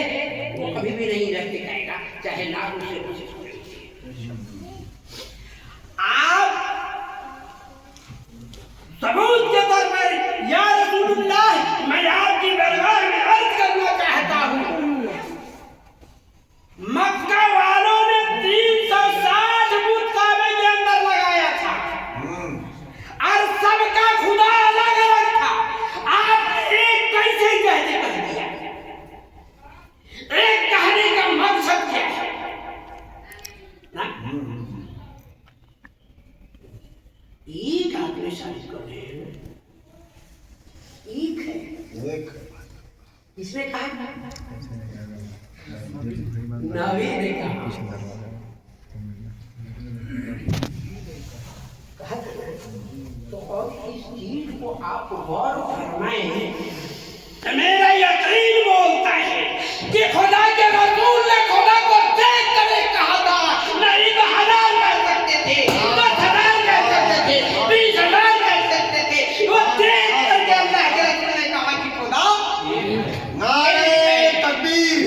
वो कभी भी नहीं रह के जाएगा, चाहे लाख उससे कोशिश करें। आप सबूत के तौर पर या रसूलुल्लाह मैं आपकी दरबार में अर्ज करना चाहता हूँ, मक्का वालों ने 360 बुत काबे के अंदर लगाया था और सबका खुदा अलग अलग था। आपने एक कैसे कहते कर दिया? एक कहने का मकसद क्या है ना? एक आपने शादी कर रहे हैं, एक है, एक इसने कहा नबी ने कहा तो और इस चीज को आप गौर फरमाएं तो मेरा यकीन बोलता है कि खुदा के रसूल ने खुदा को देख कर कहा था, नहीं तो हलाल कर सकते थे, 10,000 कर सकते थे, 20,000 कर सकते थे। वो देख करके अल्लाह के रसूल ने कहा कि खुदा नारे तकबीर,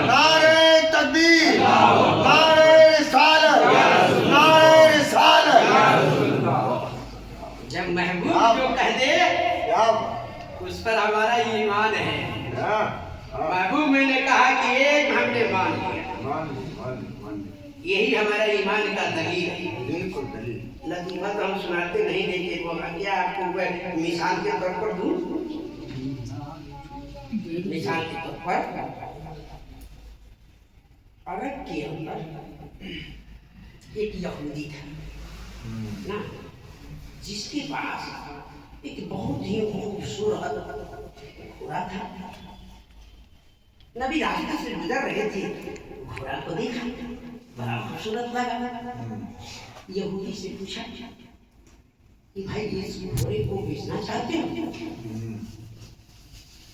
नारे तकबीर, नारे रिसालत, नारे रिसालत। जब महबूब जो कह दे क्या उस पर हमारा ईमान है। हाँ, महबूब ने कहा कि एक हमने मान लिया, मान यही हमारा ईमान का दलील है। बिल्कुल दलील। लतीफा तो हम सुनाते नहीं, देखिए वो क्या आपको मैं मिसाल के तौर पर दूं, मिसाल के तौर पर अरब के अंदर एक यहूदी था ना, जिसके पास एक बहुत ही खूबसूरत घोड़ा था। नबी रास्ते से गुजर रहे थे, घोड़ा को देखा, बड़ा खूबसूरत लगा। यहूदी से पूछा कि भाई इस घोड़े को बेचना चाहते हो?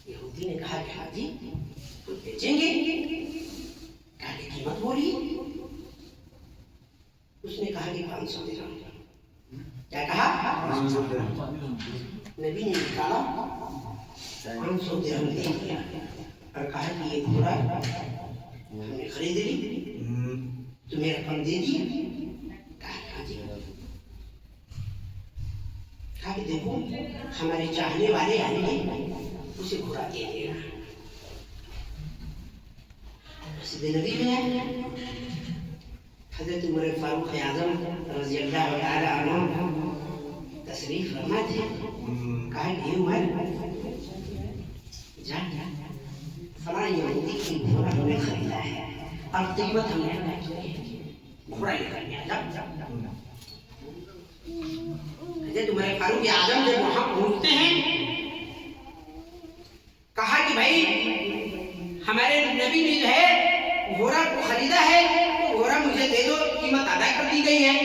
यहूदी ने कहा कि हाँ जी, तो बेचेंगे। कहा कि कीमत बोली। उसने कहा कि 500 दिरहम। क्या कहा? नबी ने निकाला 500 दिरहम दे दिया और कहा कि ये घोड़ा हमने खरीद ली, तुम्हें रकम दे दी। कहा जी, कहा कि देखो हमारे चाहने वाले आएंगे, उसे घोड़ा दे देना। सीधे नबी में आया हज़रत उमर फारूक आज़म रज़ी अल्लाह तआला अन्हु तशरीफ फरमा थे। कहा कि उमर जा फलां यहूदी की घोड़ा हमने खरीदा है और कीमत हमने अदा की है, घोड़ा लेकर गया। हज़रत उमर फारूक आज़म जब वहां पहुंचते हैं, कहा कि भाई हमारे नबी ने जो है घोड़ा को खरीदा है, तो घोड़ा मुझे दे दो, कीमत अदा कर दी गई है।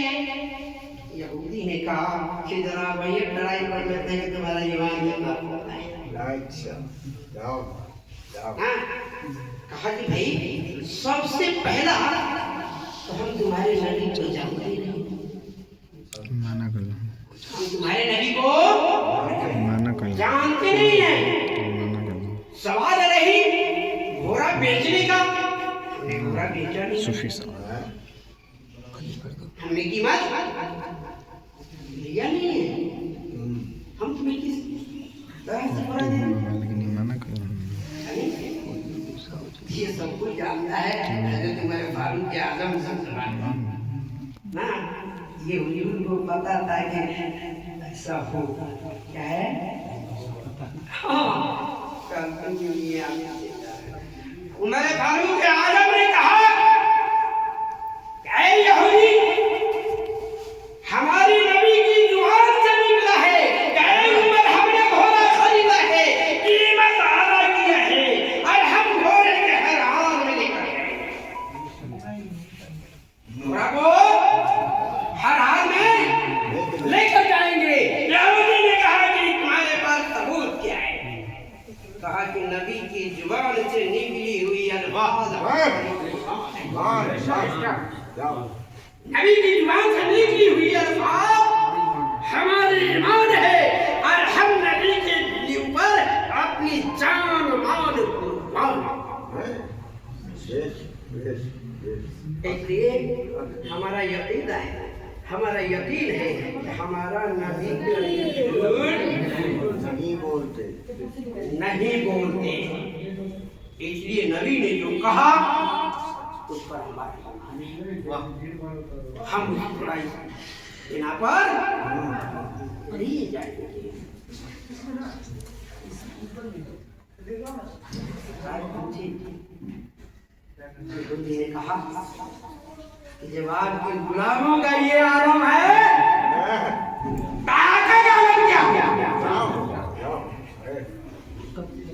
यहूदी ने कहा कि जनाब ये लड़ाई कर लेते हैं कि तुम्हारा ईमान कितना होता है। अच्छा, जाओ जाओ। हाँ, कहा कि भाई सबसे पहला तो हम तुम्हारे नबी को जानते नहीं, माना कर हम तुम्हारे नबी को माना कर जानते नहीं है। माना कर सवाल रही घोड़ा बेचने का, हमने घोड़ा बेचा नहीं, सूफी साहब हमने कीमत लिया नहीं है, हम तुम्हें किस तरह से घोड़ा दे रहे हैं? लेकिन माना कर ये सब कुछ जानता है हज़रत उमर फारूक आज़म ना, ये हुजूर को पता था कि ऐसा हो क्या है। हाँ, उमर फारूक आज़म ने कहा ऐ यहूदी, हमारी नबी की जुबान से निकला है कि ऐ उमर हमने घोड़ा खरीदा है, कीमत अदा किया है और हम घोड़े के हर हाल में लेकर गए, घोड़ा को हर हाल में लेकर जाएंगे। यहूदी ने कहा कि तुम्हारे पास सबूत क्या है? कहा कि नबी की जुबान से निकली हुई अल्फाज, नबी की जुबान से निकली हुई अल्फाज हमारे ईमान है और हम नबी के ऊपर अपनी जान माल कुर्बान। इसलिए हमारा यकीन है ہمارا یقین ہے کہ ہمارا نبی نہیں بولتے نہیں بولتے، اس لیے نبی نے جو کہا اس پر ہمارا ہم اس برائی بنا پر نہیں جائیں گے۔ نے کہا کہ جب آپ کے غلاموں کا یہ عالم ہے طاقت عالم کیا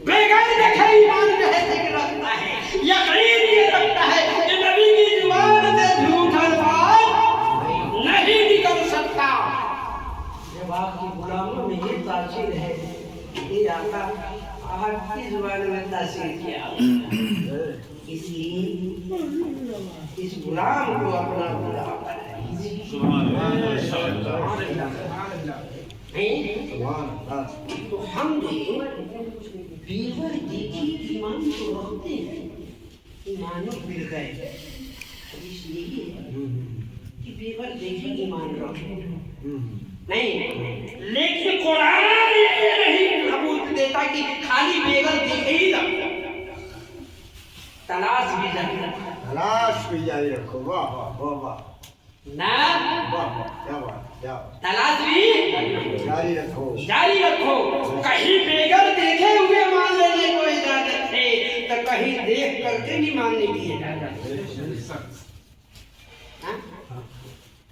بغیر دیکھے ایمان رکھتا ہے، یقین یہ رکھتا ہے کہ نبی کی زبان سے جھوٹ الفاظ نہیں نکل سکتا۔ جب آپ کے غلاموں میں یہ تاثیر ہے، یہ آقا آپ کی زبان میں تاثیر کیا، اس لیے اس غلام کو اپنا غلام بنائیے۔ تو ہم نے بیور دیکھی ایمان کو رکھتے ہیں، ایمان گر گئے، اس لیے کہ بیور دیکھی ایمان رکھتے نہیں، لیکن قرآن یہ نہیں ثبوت دیتا کہ خالی بیور دیکھے ہی رکھتا، تلاش بھی جاری رکھو، تلاش بھی جاری رکھو۔ واہ واہ واہ واہ نہ واہ، کیا بات کیا بات، تلاش بھی جاری رکھو۔ جاری رکھو۔ کہیں بغیر دیکھے ہوئے مان لینے کو اجازت ہے تو کہیں دیکھ کر کے نہیں ماننے کی اجازت ہے۔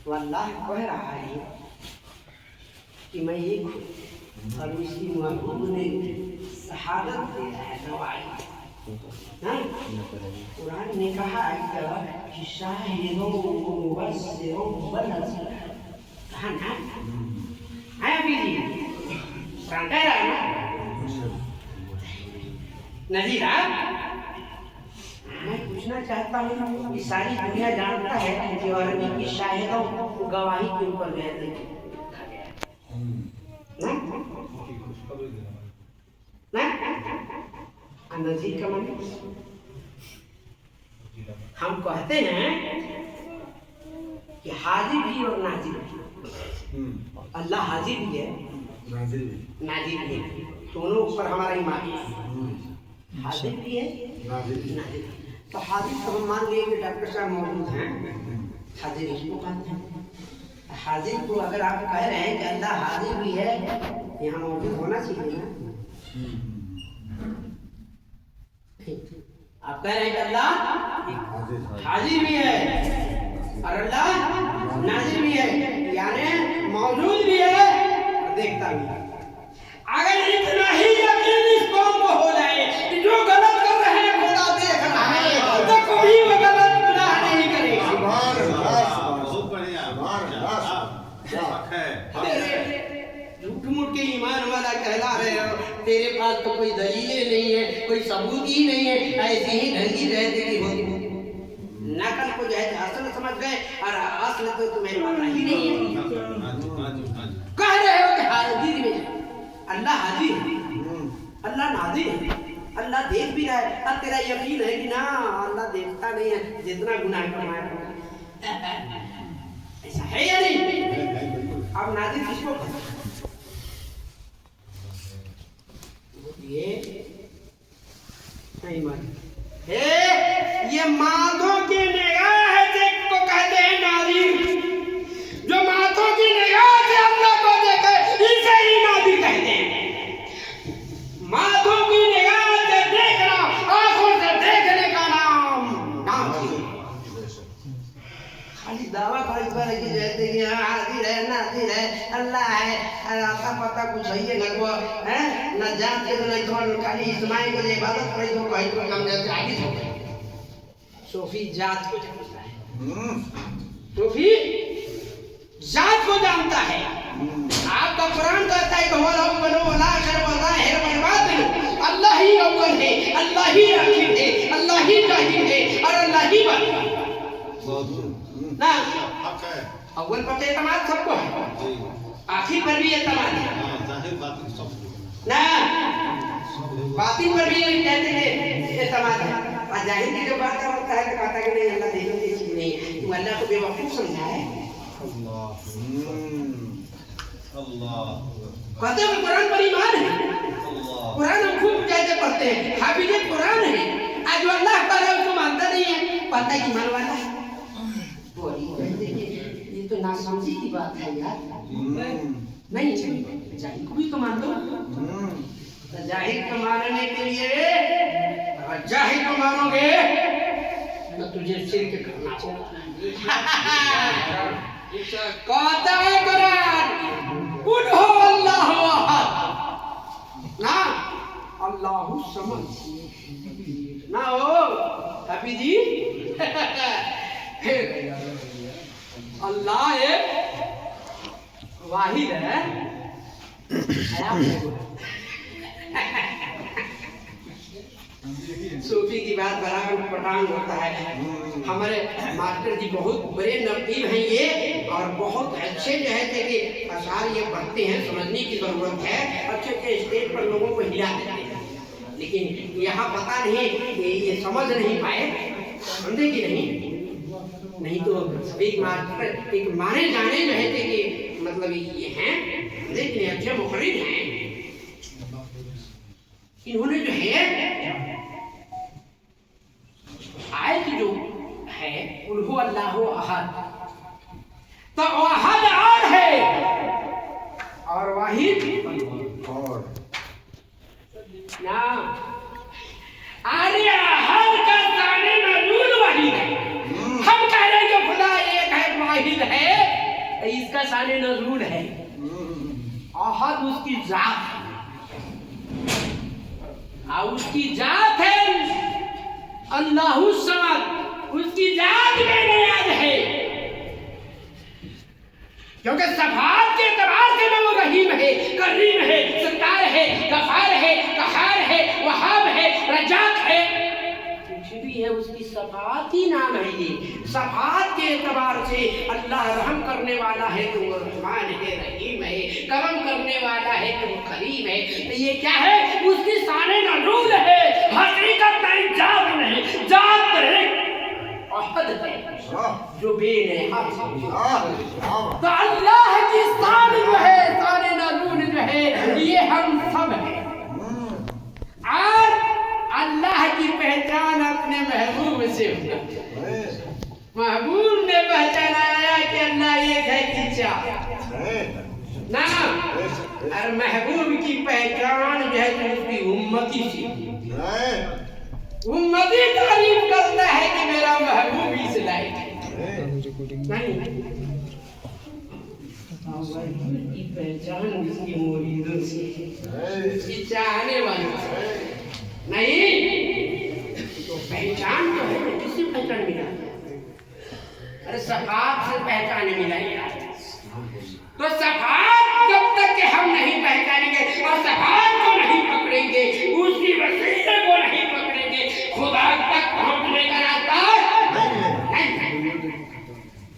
واللہ کہہ رہا ہے کہ میں ایک ہوں اور اسی محبوب نے شہادت دیا ہے، گواہی۔ قرآن نے کہا کہ شاہدوں مبشروں ونذیروں، کہا نا ہے ابھی جی قرآن کہہ رہا ہے نا نذیر۔ میں پوچھنا چاہتا ہوں کہ ساری دنیا جانتا ہے کہ عربی کی شاہدوں گواہی کے اوپر گئے تھے نذیر کا معنی ہم کہتے ہیں کہ حاضر بھی اور ناظر بھی، اللہ حاضر بھی ہے ناظر بھی ہے، دونوں پر ہمارا ایمان ہے، حاضر بھی ہے ناظر بھی۔ تو حاضر کو ہم مان لیے کہ ڈاکٹر صاحب موجود ہیں، حاضر اس کو کہتے ہیں۔ حاضر کو اگر آپ کہہ رہے ہیں کہ اللہ حاضر بھی ہے، یہاں موجود ہونا چاہیے نا۔ آپ کہہ رہے ہیں کہ اللہ حاضر بھی ہے اور اللہ ناظر بھی ہے، یعنی موجود بھی ہے اور دیکھتا بھی ہے۔ اگر اتنا ہی یقین اس قوم کو ہو جائے کہ جو غلط کر رہے ہیں خدا دیکھ رہا ہے تو کوئی وہ غلط گناہ نہیں کرے گا۔ سبحان اللہ، بہت بڑھیا، سبحان اللہ، جھوٹ موٹ کے ایمان والا کہلا رہے ہو، تیرے پاس تو کوئی دلیلیں نہیں ہے، کوئی ثبوت ہی نہیں ہے، ایسے ہی ڈھنگی رہتے کی ہوتی نقل کو جو ہے اصل سمجھ گئے اور اصل تو تمہیں پتہ ہی نہیں ہے۔ کہہ رہے ہو کہ حاضر میں اللہ حاضر ہے، اللہ ناظر ہے، اللہ دیکھ بھی رہا ہے، اب تیرا یقین ہے کہ نا اللہ دیکھتا نہیں ہے جتنا گناہ کمایا، ایسا ہے یا نہیں؟ اب ناظر کس کو کہتے ہیں؟ یہ ماتھوں کی نگاہ سے کو کہتے ہیں ناظر، جو ماتھوں کی نگاہ سے اللہ کو دیکھے اسے ہی ناظر کہتے ہیں۔ ماتھوں کی نگاہ سے دیکھنا، آنکھوں سے دیکھنے کا نام ناظر۔ خالی دعویٰ خالی پر ہے کہ جیسے کہ حاضر ہے ناظر ہے اللہ ہے، آتا پتا کچھ ہے نہ کو ہے نہ جان کے نہ کون خالی اسماعیل کو عبادت کرے تو کوئی کو کم جیسے عاجز ہو گئے۔ صوفی ذات کو جانتا ہے، صوفی ذات کو جانتا ہے۔ آپ کا قرآن کہتا ہے کہ هو الاول والآخر والظاہر والباطن، اللہ ہی اول ہے، اللہ ہی آخر ہے، اللہ ہی ظاہر ہے اور اللہ ہی باطن ہے۔ اول پر تو اعتماد سب کو ہے، آخر پر بھی اعتماد ہے نا، باطن پر بھی کہتے ہیں اعتماد ہے۔ اور ظاہر کی جو بات ہوتا ہے تو کہتا ہے کہ نہیں اللہ دیکھنے کی چیز نہیں ہے، تو اللہ کو بے وقوف سمجھا ہے۔ कहते हैं कुरान पर ईमान है, कुरान हम खूब जैसे पढ़ते हैं, हाफिज कुरान है, आज जो अल्लाह पर है उसको मानता नहीं है, पता है कि ईमान वाला है। ये तो नासमझी की बात है यार। नहीं जाहिल को भी तो मान लो। तो जाहिल को मानने के लिए, अगर जाहिल को मानोगे तो तुझे शिर्क करना होगा। कहता है कुरान कुल हो अल्लाहु अहद ना, अल्लाहु समद ना हो अभी जी। अल्लाह एक वाहिद है। सूफी की बात बराबर पटांग होता है। हमारे मास्टर जी बहुत बड़े नकीब हैं ये, और बहुत अच्छे जो है कि अशार ये पढ़ते हैं, समझने की जरूरत है। अच्छे अच्छे स्टेज पर लोगों को हिला देते हैं, लेकिन यहाँ पता नहीं कि ये समझ नहीं पाए, समझे कि नहीं तो एक मास्टर एक माने जाने जो है कि मतलब ये हैं, लेकिन अच्छे मुखरिज हैं। इन्होंने जो है आयत जो है उल्हु अल्लाहु अहद, तो अहद और है और वाहिद और ना। अरे अहद का ताने नजूल वाहिद है। हम कह रहे हैं कि खुदा एक है, वाहिद है, इसका शाने नजूल है। अहद उसकी जात है, और उसकी जात है अल्लाहु समद, उसकी जात में नियाज है। क्योंकि सफात के एतबार से वो रहीम है, करीम है, सत्तार है, गफार है, कहार है, वहाब है, रजाक है, कुछ भी है उसकी सफात ही नाम है। ये सफात के एतबार से अल्लाह रहम करने वाला है तो वो रहमान है, रहीम है, करम करने वाला है तो वो करीम है। तो ये क्या है, उसकी शान नज़ूल है, हकीकत नहीं, जात नहीं। जात अहद है जो बेनहात है। तो अल्लाह की शान जो है, शान नज़ूल जो है, ये हम सब है। और अल्लाह की पहचान अपने महबूब से होती। महबूब ने पहचाना कि अल्लाह एक है कि चार ना, और महबूब की पहचान जो है तो उसकी उम्मती से। उम्मती तारीफ करता है कि मेरा महबूब इस लायक है। नहीं, की पहचान उसकी मुरीदों से, उसकी चाहने वालों से नहीं। तो पहचान तो है, किससे पहचान मिला? अरे सफात से पहचान मिला यार। तो सफात जब तक कि हम नहीं पहचानेंगे और सफात को नहीं पकड़ेंगे, उसकी वसीले को नहीं पकड़ेंगे, खुदा तक पहुंचने का रास्ता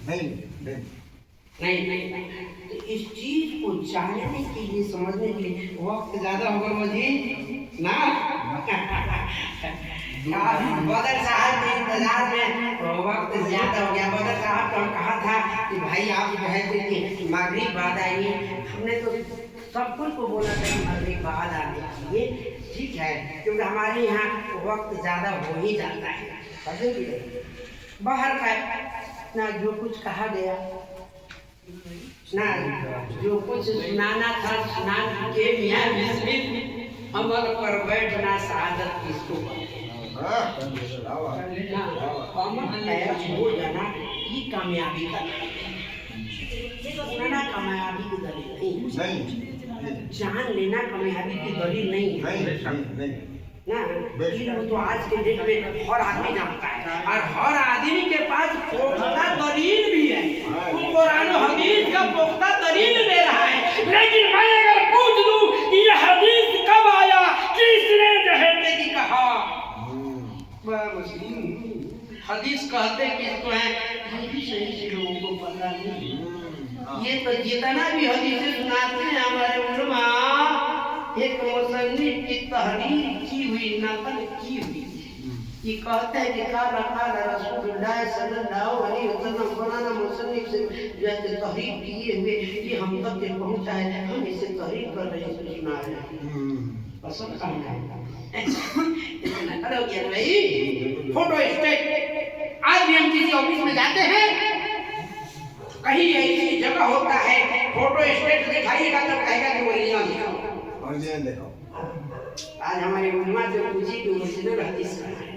नहीं। इस चीज को जानने के लिए, समझने के लिए वक्त ज्यादा होगा मुझे ना। बदर साहब के इंतजार में वक्त ज्यादा हो गया। बदर साहब को हम कहा था कि भाई आप जो है कि मगरिब बाद आइए। हमने तो सब कुछ को बोला था कि मगरिब बाद आने के लिए, ठीक है, क्योंकि हमारे यहाँ वक्त ज्यादा हो ही जाता है। बाहर का ना जो कुछ कहा गया ना, जो कुछ सुनाना था सुना के मियां बिस्मिल अमल पर बैठना शहादत किसको हो जाना ये कामयाबी का सुनाना कामयाबी की दलील नहीं, जान लेना कामयाबी की दलील नहीं ना। इल्म तो आज के डेट में हर आदमी जानता है, और हर आदमी के पास पुख्ता दलील भी है। वो कुरान और हदीस का पुख्ता दलील दे रहा है। लेकिन मैं अगर पूछ दूं कि ये हदीस कब आया, किसने जहते की कहा, हदीस कहते किसको है, ये भी सही से लोगों को पता नहीं। ये तो जितना भी हदीसें सुनाते हैं हमारे उलमा, एक मुसन्निफ की तहरीर की हुई, नकल की हुई, یہ کہتے ہیں کہ قال رسول اللہ صلی اللہ علیہ وسلم مولانا مصنف سے جیسے تحریر کیے ہوئے یہ ہم تک کے پہنچا ہے، ہم اسے تحریر کر رہے ہیں، سنا رہے ہیں پسند کرنا ہے اتنا کرو گیا بھائی فوٹو اسٹیٹ آج بھی ہم کسی آفس میں جاتے ہیں کہیں ایسی جگہ ہوتا ہے فوٹو اسٹیٹ دکھائیے گا تو کہے گا کہ اوریجنل دکھاؤ اور یہ دیکھو آج ہمارے علماء سے پوچھی کہ اوریجنل حدیث کا ہے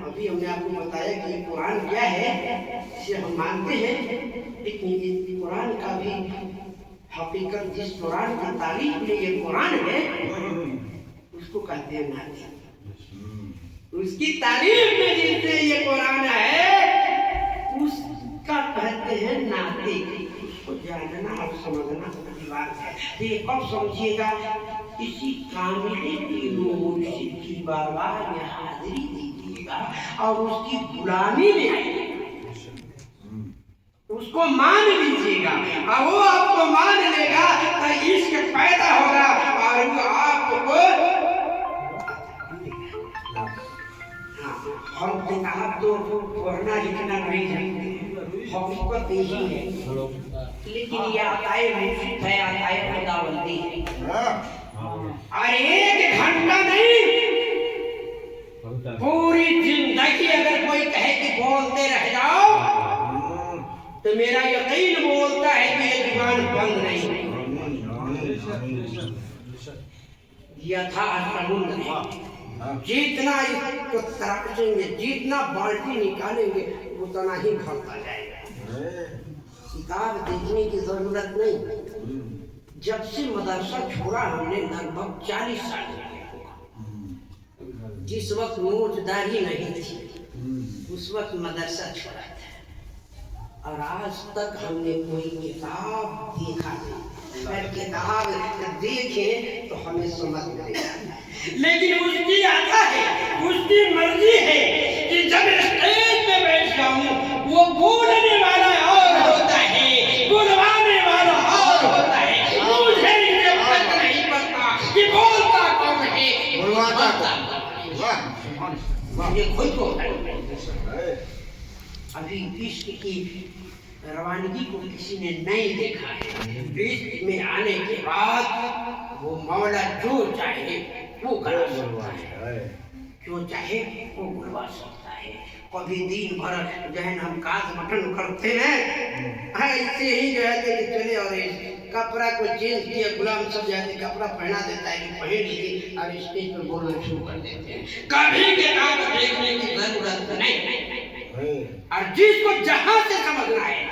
ابھی ہم نے آپ کو بتایا کہ یہ قرآن کیا ہے اسے ہم مانتے ہیں لیکن یہ قرآن کا بھی حقیقت جس قرآن کی تعریف میں یہ قرآن ہے اس کو کہتے ہیں نعت اس کی تعریف میں جس سے یہ قرآن ہے اس کا کہتے ہیں نعت اس کو جاننا اور سمجھنا بات ہے تو یہ کب سمجھیے گا کسی کامل یونیورسٹی بابا میں حاضری دیجیے گا اور اس کی غلامی میں آئیے اس کو مان لیجیے گا اور وہ آپ کو مان لے گا تو عشق پیدا ہوگا اور وہ آپ کو ہم کتاب تو پڑھنا لکھنا نہیں جانتے حقیقت یہی ہے لیکن یہ عطائے مرشد ہے عطائے خداوندی ہے اور ایک گھنٹہ نہیں پوری زندگی اگر کوئی کہے کہ بولتے رہ جاؤ تو میرا یقین بولتا ہے کہ یہ زبان بند نہیں یہ تھا سمندر ہے جتنا اس کو تراشیں گے جتنا بالٹی نکالیں گے اتنا ہی بھرتا جائے گا کتاب دیکھنے کی ضرورت نہیں جب سے مدرسہ چھوڑا ہم نے لگ بھگ 40 سال جس وقت نوٹ داری نہیں تھی اس وقت مدرسہ چھوڑا تھا اور آج تک ہم نے کوئی کتاب دیکھا نہیں اگر کتاب دیکھیں تو ہمیں سمجھ نہیں آتا لیکن اس کی عطا ہے اس کی مرضی ہے کہ جب اسٹیج پہ بیٹھ جاؤں وہ بولنے والا اور ہوتا ہے بلوانے والا اور ہوتا ہے مجھے یہ فرق نہیں پڑتا کہ بولتا کون ہے بلواتا مجھے خود کو ابھی عشق کی روانگی کو کسی نے نہیں دیکھا ہے عشق میں آنے کے بعد وہ مولا جو چاہے وہ کرا سکتا ہے جو چاہے وہ بلوا سکتا ہے کبھی دن بھر ذہن ہم کاز مٹن کرتے ہیں ایسے ہی جو ہے کہ چلے اور کپڑا کو چینج کیا غلام سب جاتے کپڑا پہنا دیتا ہے کہ پہن لیجیے اور اسٹیج پہ بولنا شروع کر دیتے ہیں کبھی کتاب دیکھنے کی ضرورت نہیں اور جس کو جہاں سے سمجھنا ہے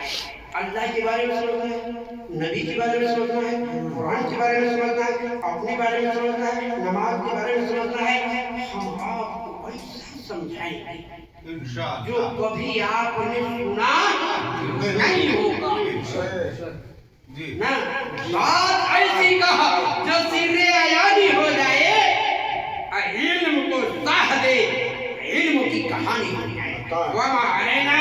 اللہ کے بارے میں سمجھنا ہے نبی کے بارے میں سمجھنا ہے قرآن کے بارے میں سمجھنا ہے اپنے بارے میں سمجھنا ہے نماز کے بارے میں سمجھنا ہے ہم آپ کو ایسا سمجھائیں گے جو کبھی آپ نے سنا نہیں ہوگا بات ایسی کہا جو سر عیانی ہو جائے اور علم کو ساہ دے علم کی کہانی ہو جائے وما علینا